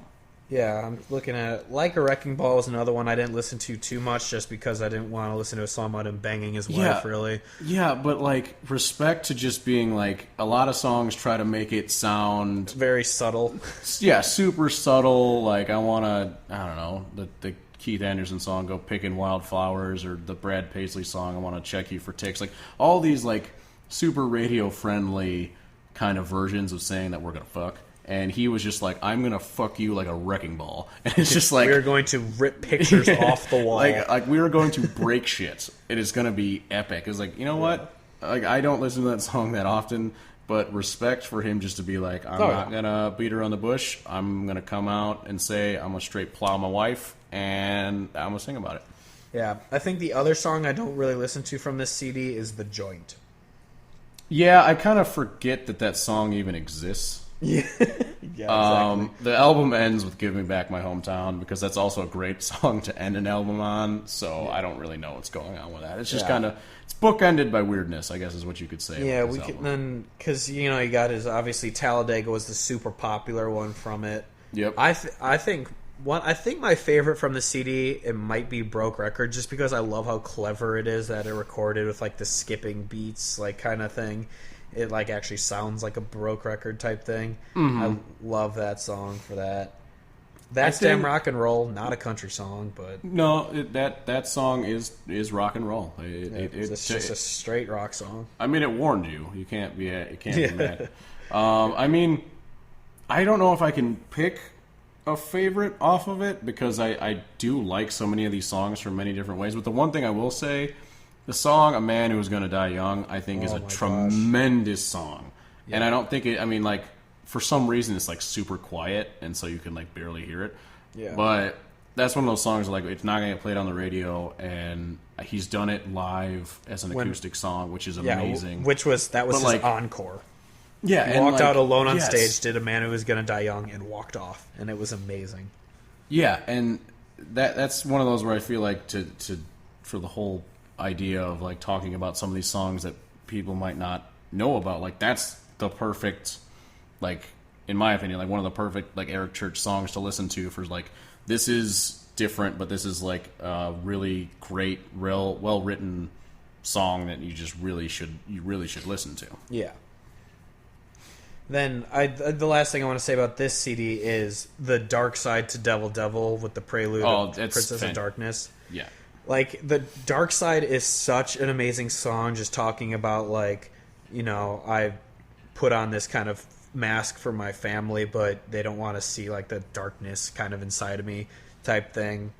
Yeah, I'm looking at it. Like a Wrecking Ball is another one I didn't listen to too much just because I didn't want to listen to a song about him banging his wife, really. Yeah, but, like, respect to just being, like, a lot of songs try to make it sound... very subtle. Yeah, super subtle. Like, I want to, I don't know, the Keith Anderson song, Go Pickin' Wildflowers, or the Brad Paisley song, I want to check you for ticks. Like, all these, like, super radio-friendly kind of versions of saying that we're going to fuck. And he was just like, I'm going to fuck you like a wrecking ball. And it's just like... we're going to rip pictures off the wall. Like, we are going to break shit. It is going to be epic. It's like, you know what? Like, I don't listen to that song that often, but respect for him just to be like, I'm not going to beat around the bush. I'm going to come out and say, I'm going to straight plow my wife, and I'm going to sing about it. Yeah. I think the other song I don't really listen to from this CD is The Joint. Yeah, I kind of forget that song even exists. Yeah, exactly. The album ends with Give Me Back My Hometown, because that's also a great song to end an album on, so I don't really know what's going on with that. It's just kind of, it's bookended by weirdness, I guess is what you could say. Yeah, we could then, because, you know, you got his, obviously, Talladega was the super popular one from it. Yep. I think I think my favorite from the CD, it might be Broke Record, just because I love how clever it is that it recorded with like the skipping beats, like kind of thing. It like actually sounds like a Broke Record type thing. I love that song for that. That's damn rock and roll, not a country song, but no, that song is rock and roll. It's just a straight rock song. I mean, it warned you. You can't be mad. I mean, I don't know if I can pick a favorite off of it because I do like so many of these songs from many different ways. But the one thing I will say, the song "A Man Who Was Gonna Die Young" I think is a tremendous song, and I don't think it. I mean, like, for some reason it's like super quiet, and so you can like barely hear it. Yeah. But that's one of those songs like it's not gonna get played on the radio, and he's done it live as an acoustic song, which is amazing. That was his like, encore. Yeah, he walked out alone on stage, did "A Man Who Was Gonna Die Young," and walked off, and it was amazing. Yeah, and that's one of those where I feel like to for the whole idea of like talking about some of these songs that people might not know about, like that's the perfect, like in my opinion, like one of the perfect like Eric Church songs to listen to for like this is different, but this is like a really great, real well written song that you really should listen to. Yeah. Then the last thing I want to say about this CD is the Dark Side to Devil Devil with the prelude of Princess of Darkness. Yeah. Like, the Dark Side is such an amazing song, just talking about, like, you know, I put on this kind of mask for my family, but they don't want to see, like, the darkness kind of inside of me type thing.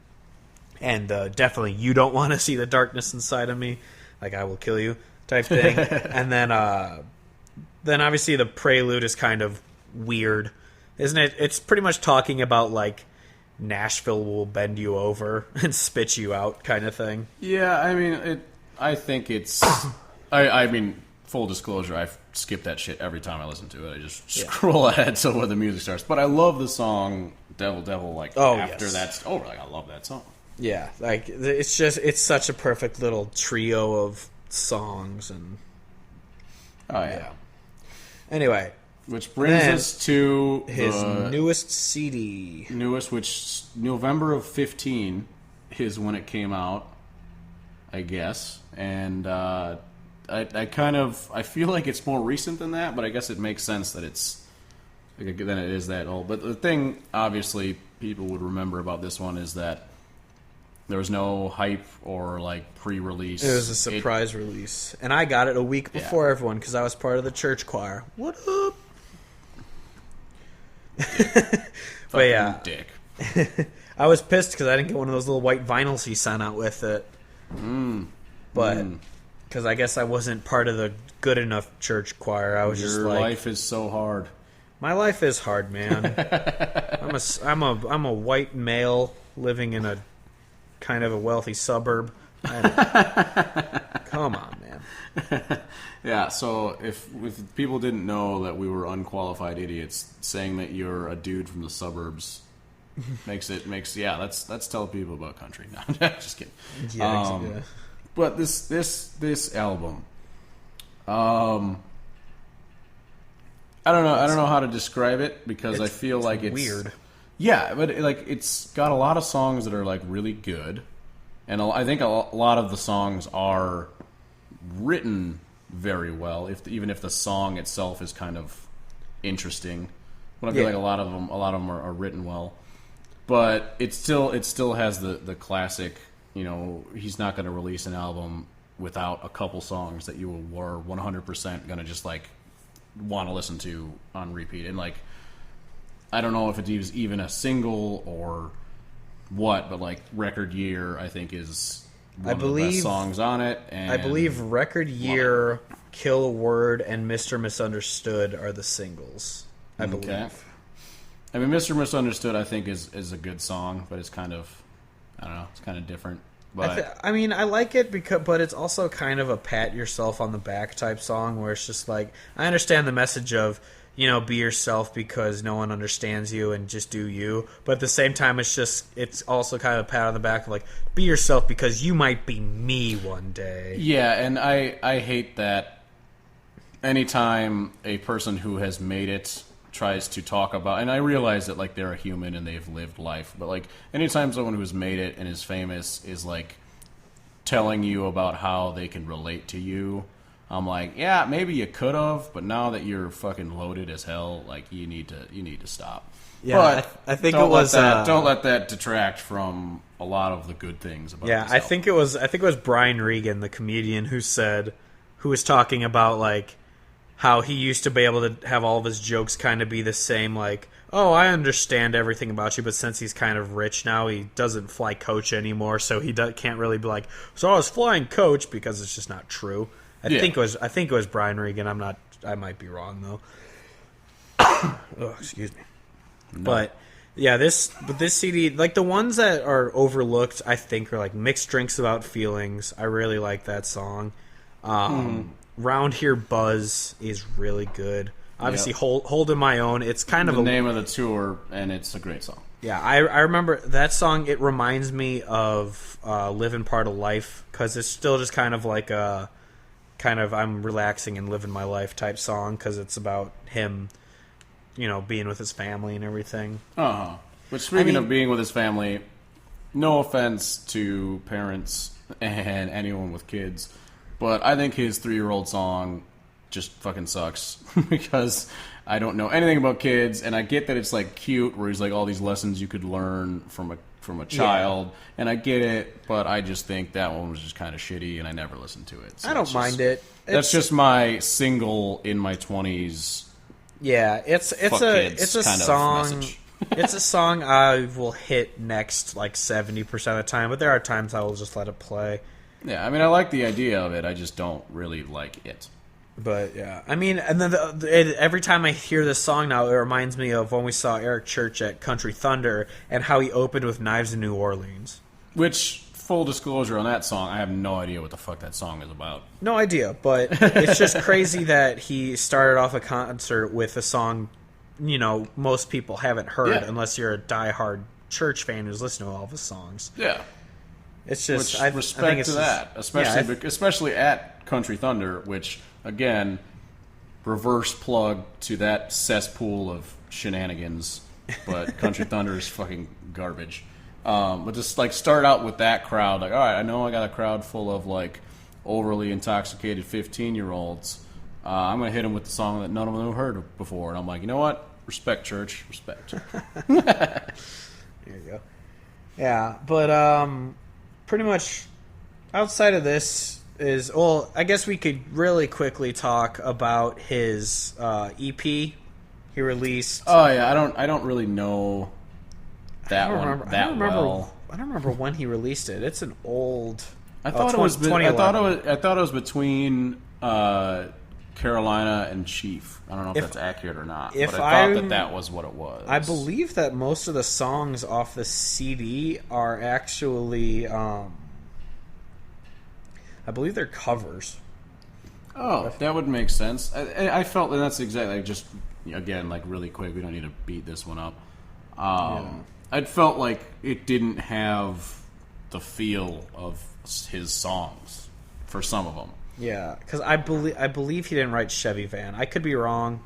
And definitely, you don't want to see the darkness inside of me, like, I will kill you type thing. And then obviously the prelude is kind of weird, isn't it? It's pretty much talking about, like, Nashville will bend you over and spit you out kind of thing. Yeah, I mean, I think it's... I mean, full disclosure, I skip that shit every time I listen to it. I just scroll ahead so where the music starts. But I love the song Devil Devil, like, after that's over. Like, I love that song. Yeah, like, it's such a perfect little trio of songs. And oh, yeah. Anyway... Which brings us to his newest CD. Which November of 15 is when it came out, I guess. And I feel like it's more recent than that, but I guess it makes sense that than it is that old. But the thing, obviously, people would remember about this one is that there was no hype or like pre-release. It was a surprise release, and I got it a week before everyone because I was part of the church choir. What up? But yeah, dick. I was pissed because I didn't get one of those little white vinyls he sent out with it. But because I guess I wasn't part of the good enough church choir, I was just like, your life is so hard. My life is hard, man. I'm a white male living in a kind of a wealthy suburb. Come on, man. Yeah, so if people didn't know that we were unqualified idiots, saying that you're a dude from the suburbs makes let's tell people about country. No, I'm just kidding. Yeah. But this album, I don't know how to describe it because I feel like it's weird. Yeah, but it's got a lot of songs that are like really good, and I think a lot of the songs are written very well. Even if the song itself is kind of interesting, but I feel like a lot of them are written well. But it still has the classic. You know, he's not going to release an album without a couple songs that you were 100% going to just like want to listen to on repeat. And like, I don't know if it was even a single or what, but like Record Year, I think is one of the best songs on it. And I believe Record Year, Kill a Word, and Mr. Misunderstood are the singles. I believe. Okay. I mean, Mr. Misunderstood, I think is a good song, but it's kind of, I don't know, it's kind of different. But I mean, I like it but it's also kind of a pat yourself on the back type song where it's just like, I understand the message of, you know, be yourself because no one understands you and just do you. But at the same time, it's also kind of a pat on the back of like, be yourself because you might be me one day. Yeah, and I hate that anytime a person who has made it tries to talk about, and I realize that like they're a human and they've lived life, but like anytime someone who's made it and is famous is like telling you about how they can relate to you, I'm like, yeah, maybe you could have, but now that you're fucking loaded as hell, like you need to stop. Yeah, but I think it was. Don't let that detract from a lot of the good things about. Yeah, this I album. think it was Brian Regan, the comedian, who was talking about like how he used to be able to have all of his jokes kind of be the same, like, oh, I understand everything about you, but since he's kind of rich now, he doesn't fly coach anymore, so he can't really be like, so I was flying coach, because it's just not true. I think it was Brian Regan. I might be wrong though. Oh, excuse me. No. But yeah, this CD, like the ones that are overlooked, I think are like Mixed Drinks Without Feelings. I really like that song. Round Here Buzz is really good. Obviously, Holding My Own. It's kind of the name of the tour, and it's a great song. Yeah, I remember that song. It reminds me of Living Part of Life, because it's still just kind of like a I'm relaxing and living my life type song, because it's about him, being with his family and everything. But speaking of being with his family, no offense to parents and anyone with kids, but I think his 3-year-old song just fucking sucks because I don't know anything about kids, and I get that it's like cute, where he's like all these lessons you could learn from a child, and I get it, but I just think that one was just kind of shitty, and I never listened to it. So I don't mind it. That's just my single in my 20s. Yeah, it's a song. It's a song I will hit next like 70% of the time, but there are times I will just let it play. Yeah, I mean, I like the idea of it. I just don't really like it. But yeah, I mean, and then every time I hear this song now, it reminds me of when we saw Eric Church at Country Thunder and how he opened with Knives in New Orleans. Which, full disclosure on that song, I have no idea what the fuck that song is about. No idea, but it's just crazy that he started off a concert with a song, most people haven't heard unless you're a diehard Church fan who's listening to all of his songs. Yeah. It's just respect I think to that, especially at Country Thunder, which again, reverse plug to that cesspool of shenanigans. But Country Thunder is fucking garbage. But just like start out with that crowd, like, all right, I know I got a crowd full of like overly intoxicated 15-year-olds. I'm gonna hit them with the song that none of them have heard before, and I'm like, you know what? Respect, Church, respect. There you go. Yeah, but pretty much outside of this I guess we could really quickly talk about his EP he released. Oh yeah, I don't really know that one that well. I don't remember when he released it. It's an old. I thought it was between Carolina and Chief. I don't know if that's accurate or not. But I thought that was what it was. I believe that most of the songs off the CD are actually. I believe they're covers. Oh, that would make sense. I felt that that's exactly just again like really quick. We don't need to beat this one up. I felt like it didn't have the feel of his songs for some of them. Yeah, because I believe he didn't write Chevy Van. I could be wrong,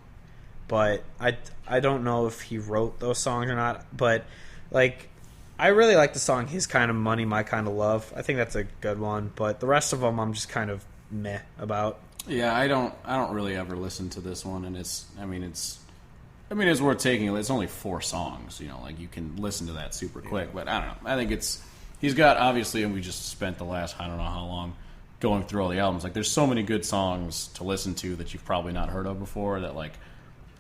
but I don't know if he wrote those songs or not. But like, I really like the song "His Kind of Money, My Kind of Love." I think that's a good one. But the rest of them, I'm just kind of meh about. Yeah, I don't really ever listen to this one, and it's worth taking. It's only 4 songs, like you can listen to that super quick. But I don't know. I think he's got obviously, and we just spent the last I don't know how long going through all the albums. Like, there's so many good songs to listen to that you've probably not heard of before. That like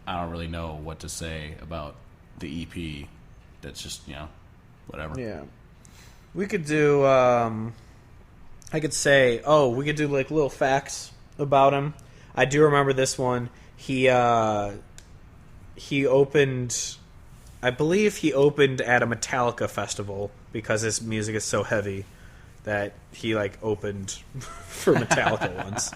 I don't really know what to say about the EP. That's just whatever. Yeah, we could do. I could say, we could do like little facts about him. I do remember this one. He opened, I believe he opened at a Metallica festival because his music is so heavy that he like opened for Metallica once.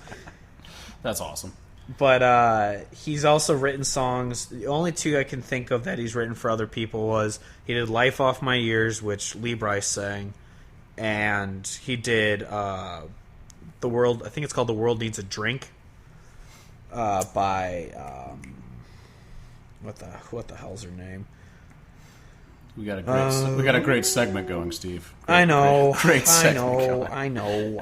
That's awesome. But he's also written songs. The only 2 I can think of that he's written for other people was he did "Life Off My Years," which Lee Brice sang, and he did "The World." I think it's called "The World Needs a Drink" by what the hell's her name? We got a great segment going, Steve. I know. Great segment going. I know.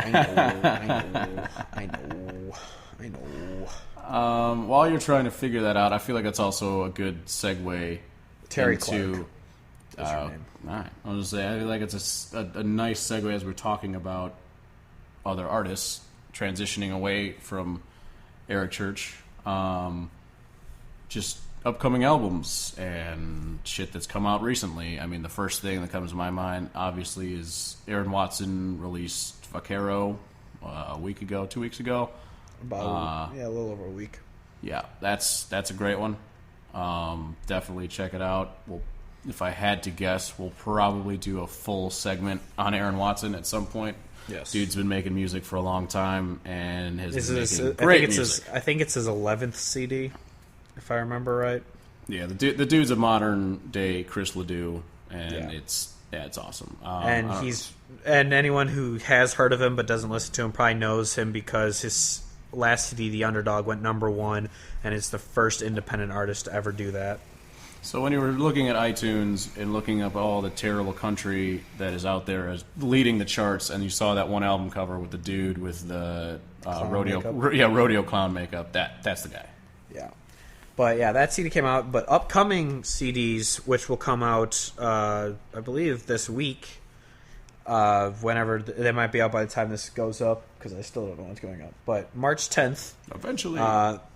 While you're trying to figure that out, I feel like it's also a good segue Terry into. Clark. That's her name. All right. I was gonna say I feel like it's a nice segue as we're talking about other artists transitioning away from Eric Church. Just upcoming albums and shit that's come out recently. I mean, the first thing that comes to my mind, obviously, is Aaron Watson released Vaquero a week ago, 2 weeks ago. About a little over a week. Yeah, that's a great one. Definitely check it out. If I had to guess, we'll probably do a full segment on Aaron Watson at some point. Yes. Dude's been making music for a long time and has been Is making great music. I think it's his 11th CD, if I remember right. Yeah, the dude's a modern day Chris Ledoux, and it's awesome. And anyone who has heard of him but doesn't listen to him probably knows him because his last CD, The Underdog, went #1, and it's the first independent artist to ever do that. So when you were looking at iTunes and looking up all the terrible country that is out there as leading the charts, and you saw that one album cover with the dude with the rodeo clown makeup, that's the guy. Yeah. But yeah, that CD came out. But upcoming CDs, which will come out, I believe, this week, whenever they might be out by the time this goes up, because I still don't know what's going up. But March 10th, eventually,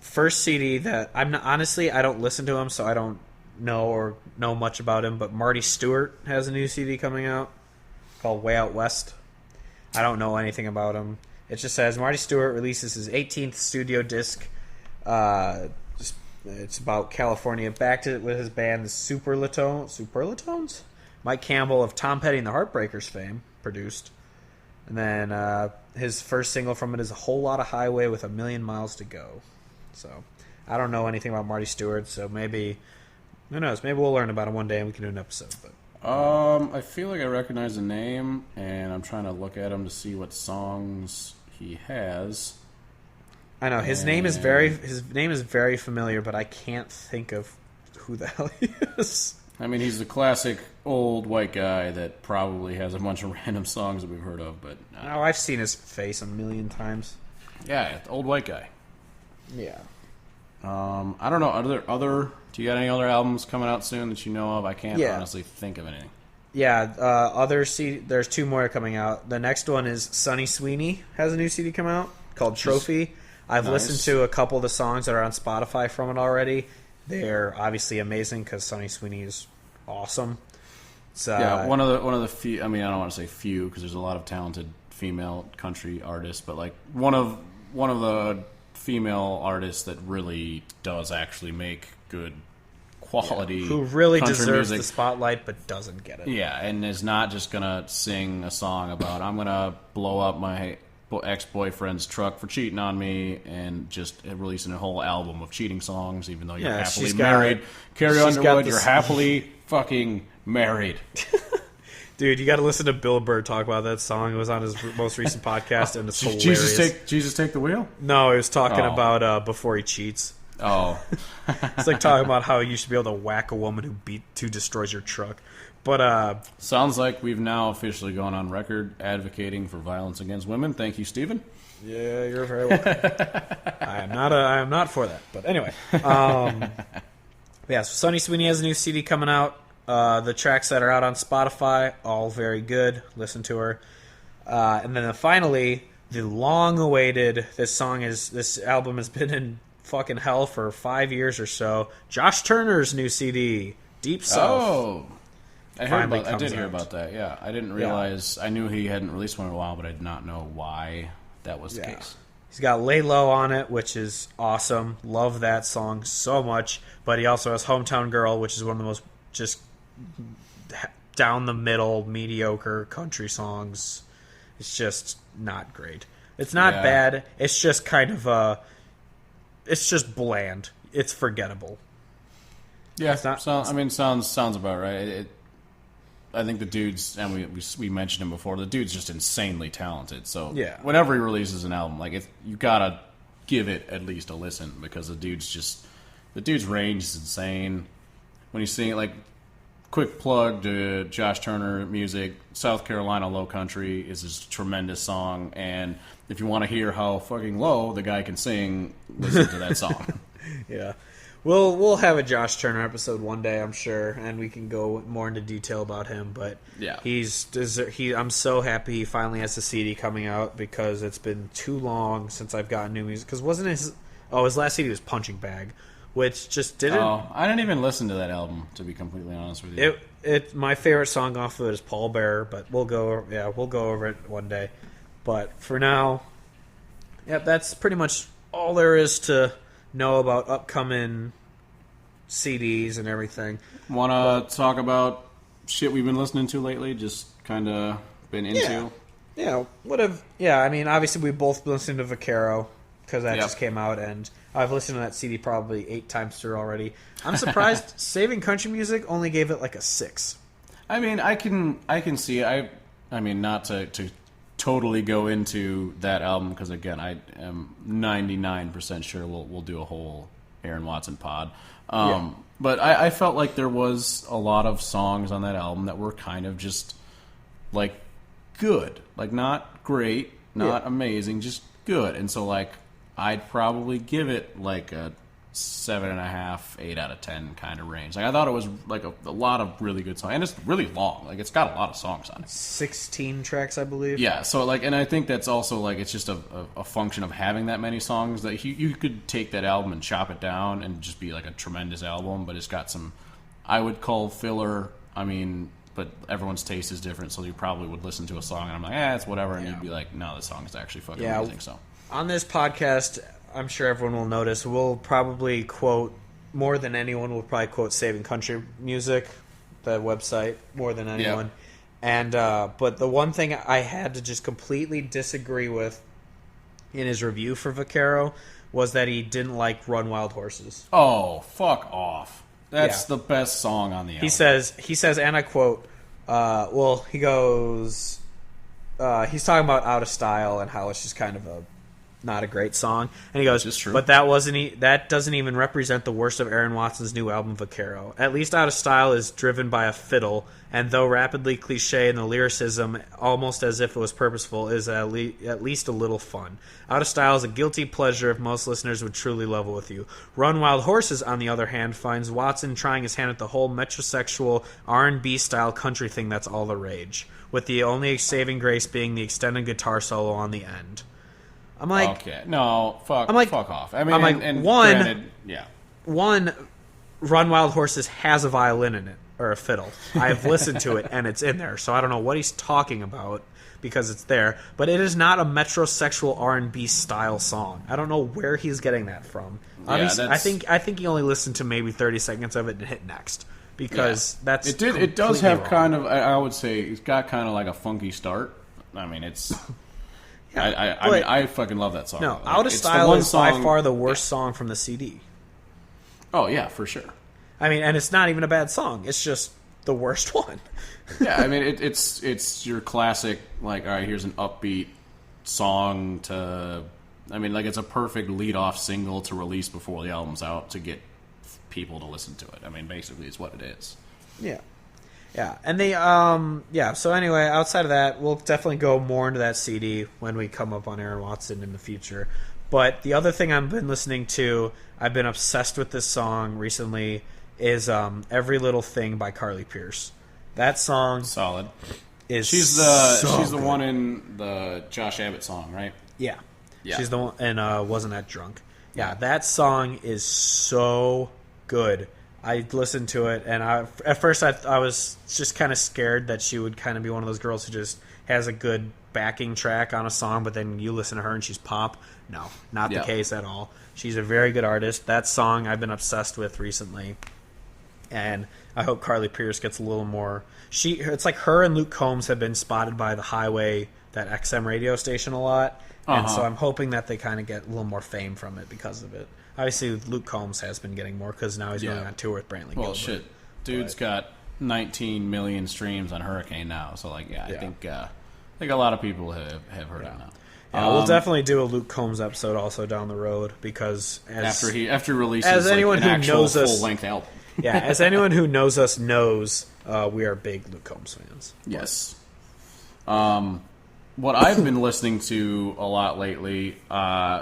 first CD that I don't listen to him, so I don't know much about him. But Marty Stewart has a new CD coming out called Way Out West. I don't know anything about him. It just says Marty Stewart releases his 18th studio disc. It's about California. Backed it with his band, the Superlatones? Mike Campbell of Tom Petty and the Heartbreakers fame produced. And then his first single from it is A Whole Lot of Highway with 1,000,000 Miles to Go. So I don't know anything about Marty Stewart, so maybe, who knows, maybe we'll learn about him one day and we can do an episode. But I feel like I recognize the name, and I'm trying to look at him to see what songs he has. I know his name is very familiar, but I can't think of who the hell he is. I mean, he's the classic old white guy that probably has a bunch of random songs that we've heard of, but oh, I've seen his face a million times. Yeah, old white guy. Yeah. I don't know. Do you got any other albums coming out soon that you know of? I can't honestly think of anything. Yeah, there's 2 more coming out. The next one is Sonny Sweeney has a new CD come out called Trophy. I've listened to a couple of the songs that are on Spotify from it already. They're obviously amazing because Sonny Sweeney is awesome. So, one of the few. I mean, I don't want to say few because there's a lot of talented female country artists, but like one of the female artists that really does actually make good quality, who really deserves music. the spotlight but doesn't get it. Yeah, and is not just gonna sing a song about I'm gonna blow up my ex-boyfriend's truck for cheating on me and just releasing a whole album of cheating songs, even though you're happily married. Carrie Underwood, you're happily fucking married. Dude, you got to listen to Bill Burr talk about that song. It was on his most recent podcast, and it's hilarious. Jesus take the wheel? No, he was talking about before he cheats. Oh. It's like talking about how you should be able to whack a woman who destroys your truck. But sounds like we've now officially gone on record advocating for violence against women. Thank you, Stephen. Yeah, you're very welcome. I am not for that. But anyway, so Sonny Sweeney has a new CD coming out. The tracks that are out on Spotify, all very good. Listen to her. And then finally, the long-awaited. This album has been in fucking hell for 5 years or so. Josh Turner's new CD, Deep South. Oh. I did hear about that, yeah. I didn't realize... I knew he hadn't released one in a while, but I did not know why that was the case. He's got Lay Low on it, which is awesome. Love that song so much. But he also has Hometown Girl, which is one of the most just down-the-middle, mediocre country songs. It's just not great. It's not bad. It's just kind of it's just bland. It's forgettable. Yeah, sounds about right. I think the dude's, and we mentioned him before, the dude's just insanely talented. So whenever he releases an album, like you gotta give it at least a listen because the dude's just The dude's range is insane. When you sing it, like, quick plug to Josh Turner music, South Carolina Low Country is a tremendous song, and if you want to hear how fucking low the guy can sing, listen to that song. Yeah. We'll have a Josh Turner episode one day, I'm sure, and we can go more into detail about him. But Yeah. I'm so happy he finally has the CD coming out because it's been too long since I've gotten new music. Because wasn't his last CD was Punching Bag, which just didn't. Oh, I didn't even listen to that album, to be completely honest with you. My favorite song off of it is Paul Bearer, but we'll go over it one day. But for now, that's pretty much all there is to know about upcoming CDs and everything. Want to talk about shit we've been listening to lately? Just kind of been into? I mean, obviously we both listened to Vaquero because that Yep. just came out, and I've listened to that CD probably 8 times through already. I'm surprised Saving Country Music only gave it like a 6. I mean, I can see it. I mean, not to totally go into that album because again, I am 99% sure we'll do a whole Aaron Watson pod. But I felt like there was a lot of songs on that album that were kind of just like good, like not great, not amazing, just good. And so like I'd probably give it like a 7.5, 8 out of 10 kind of range. Like I thought it was like a lot of really good songs, and it's really long. Like it's got a lot of songs on it. 16 tracks, I believe. Yeah, so like, and I think that's also like it's just a function of having that many songs that you could take that album and chop it down and just be like a tremendous album, but it's got some I would call filler. I mean, but everyone's taste is different, so you probably would listen to a song and I'm like, it's whatever, and you'd be like, no, this song is actually fucking amazing. So on this podcast, I'm sure everyone will notice, we'll probably quote, more than anyone, we'll probably quote Saving Country Music, the website, more than anyone. And but the one thing I had to just completely disagree with in his review for Vaquero was that he didn't like Run Wild Horses. Oh, fuck off. That's the best song on the album. He says, and I quote, he goes, he's talking about Out of Style and how it's just kind of not a great song, and he goes, Which is true. but that doesn't even represent the worst of Aaron Watson's new album Vaquero. At least Out of Style is driven by a fiddle, and though rapidly cliche in the lyricism, almost as if it was purposeful, is at least a little fun. Out of Style is a guilty pleasure if most listeners would truly level with you. Run Wild Horses, on the other hand, finds Watson trying his hand at the whole metrosexual R&B style country thing that's all the rage, with the only saving grace being the extended guitar solo on the end. I'm like, okay, no, fuck off. I mean, I'm like, granted, one, Run Wild Horses has a violin in it, or a fiddle. I've listened to it, and it's in there, so I don't know what he's talking about because it's there. But it is not a metrosexual R&B style song. I don't know where he's getting that from. Obviously, I think he only listened to maybe 30 seconds of it and hit next because that's it does have wrong. kind of, I would say, it's got kind of like a funky start. I mean, it's. I fucking love that song. No, Like, Out of it's the Style one is by song- far the worst song from the CD. Oh yeah, for sure. I mean, and it's not even a bad song. It's just the worst one. Yeah, I mean it's your classic like, all right, here's an upbeat song to. I mean, like it's a perfect lead-off single to release before the album's out to get people to listen to it. I mean, basically, it's what it is. Yeah. Yeah. And they, so anyway, outside of that, we'll definitely go more into that CD when we come up on Aaron Watson in the future. But the other thing I've been listening to, I've been obsessed with this song recently, is Every Little Thing by Carly Pearce. That song Solid. is She's the good. one in the Josh Abbott song, right? Yeah. Yeah. She's the one, and Wasn't That Drunk. Yeah, that song is so good. I listened to it, and at first I was just kind of scared that she would kind of be one of those girls who just has a good backing track on a song, but then you listen to her and she's pop. No, not the case at all. She's a very good artist. That song I've been obsessed with recently, and I hope Carly Pearce gets a little more. It's like her and Luke Combs have been spotted by the Highway, that XM radio station, a lot, and so I'm hoping that they kind of get a little more fame from it because of it. Obviously, Luke Combs has been getting more because now he's going on tour with Brantley Well, Gilbert. shit, dude's got 19 million streams on Hurricane now, so like, I think a lot of people have heard it now. Yeah, we'll definitely do a Luke Combs episode also down the road because after he releases as anyone an who actual knows us, full-length album. Yeah, as anyone who knows us knows, we are big Luke Combs fans. Yes. What I've been listening to a lot lately,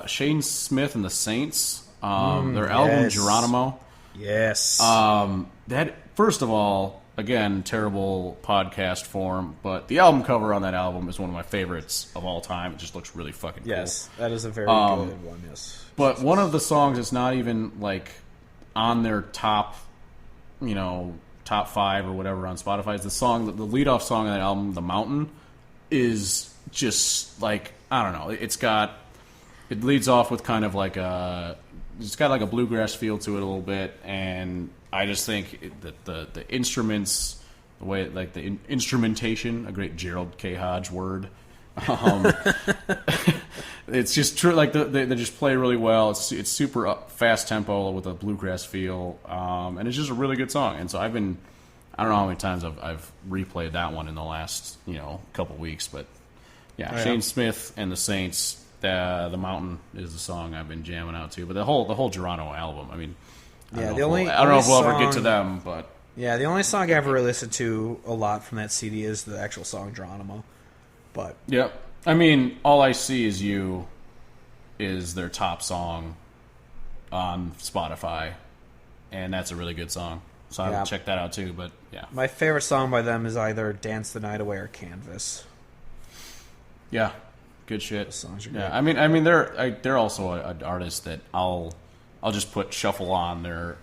Shane Smith and the Saints, their album Geronimo. Yes. That, first of all, again, terrible podcast form, but the album cover on that album is one of my favorites of all time. It just looks really fucking cool. Yes, that is a very good one, yes. But one of the songs is not even, like, on their top, top 5 or whatever on Spotify. Is the song, the lead-off song on that album, The Mountain, is just, like, I don't know. It leads off with kind of like it's got like a bluegrass feel to it a little bit, and I just think that the instruments, the way, like the instrumentation, a great Gerald K. Hodge word, it's just true. Like they just play really well. It's super fast tempo with a bluegrass feel, and it's just a really good song. And so I don't know how many times I've replayed that one in the last couple weeks, but yeah, Shane Smith and the Saints. The Mountain is the song I've been jamming out to, but the whole Geronimo album. I mean, I don't know if we'll ever get to them, but yeah, the only song I ever listened to a lot from that CD is the actual song Geronimo. But yep, I mean, All I See Is You is their top song on Spotify, and that's a really good song. So I would check that out too. But yeah, my favorite song by them is either Dance the Night Away or Canvas. Yeah. Good shit. Those songs are great. Yeah, I mean, they're also an artist that I'll just put shuffle on their.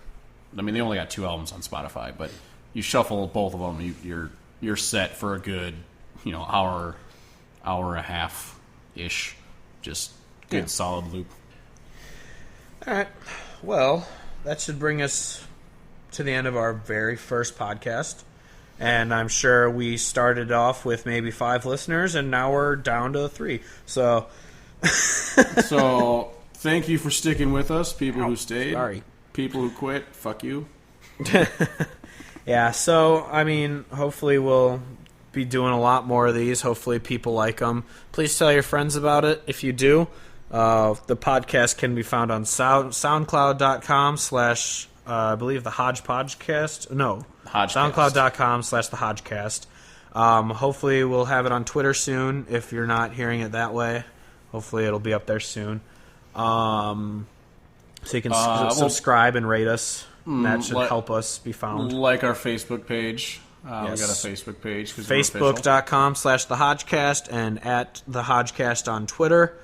I mean, they only got 2 albums on Spotify, but you shuffle both of them, you're set for a good, hour and a half ish, just good solid loop. All right, well, that should bring us to the end of our very first podcast. And I'm sure we started off with maybe 5 listeners, and now we're down to 3. So, thank you for sticking with us, people who stayed. Sorry. People who quit, fuck you. Yeah, so, I mean, hopefully we'll be doing a lot more of these. Hopefully people like them. Please tell your friends about it if you do. The podcast can be found on soundcloud.com/ I believe the Hodgepodcast. No. SoundCloud.com/the Hodgecast. Hopefully we'll have it on Twitter soon if you're not hearing it that way. Hopefully it'll be up there soon. So you can subscribe and rate us. And that should help us be found. Like our Facebook page. Yes. We got a Facebook page. Facebook.com/the Hodgecast and at the Hodgecast on Twitter.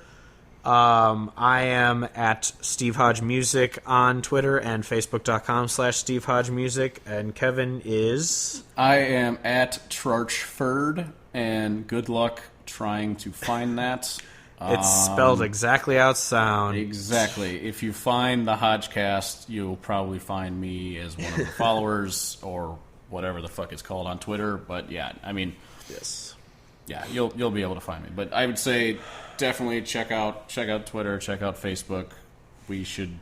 I am at Steve Hodge Music on Twitter and Facebook.com/Steve Hodge Music. And Kevin is? I am at Trarchford, and good luck trying to find that. It's spelled exactly how it sounds. Exactly. If you find the Hodgecast, you'll probably find me as one of the followers or whatever the fuck it's called on Twitter. But yeah, I mean, yes, yeah, you'll be able to find me. But I would say definitely check out Twitter, check out Facebook. We should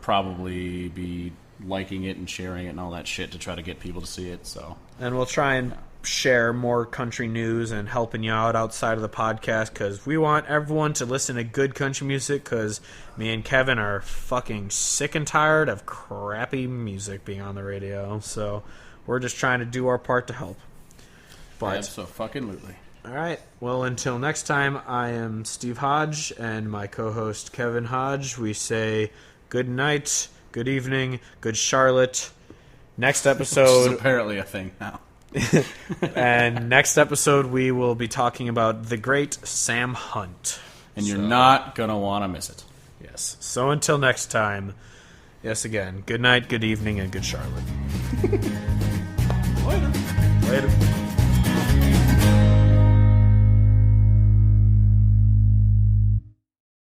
probably be liking it and sharing it and all that shit to try to get people to see it. So, and we'll try and share more country news and helping you out outside of the podcast because we want everyone to listen to good country music because me and Kevin are fucking sick and tired of crappy music being on the radio. So we're just trying to do our part to help. But Absolutely. All right. Well, until next time, I am Steve Hodge and my co-host Kevin Hodge. We say good night, good evening, good Charlotte. Next episode... Which is apparently a thing now. And next episode, we will be talking about the great Sam Hunt. And you're not going to want to miss it. Yes. So until next time, yes, again, good night, good evening, and good Charlotte. Later. Later.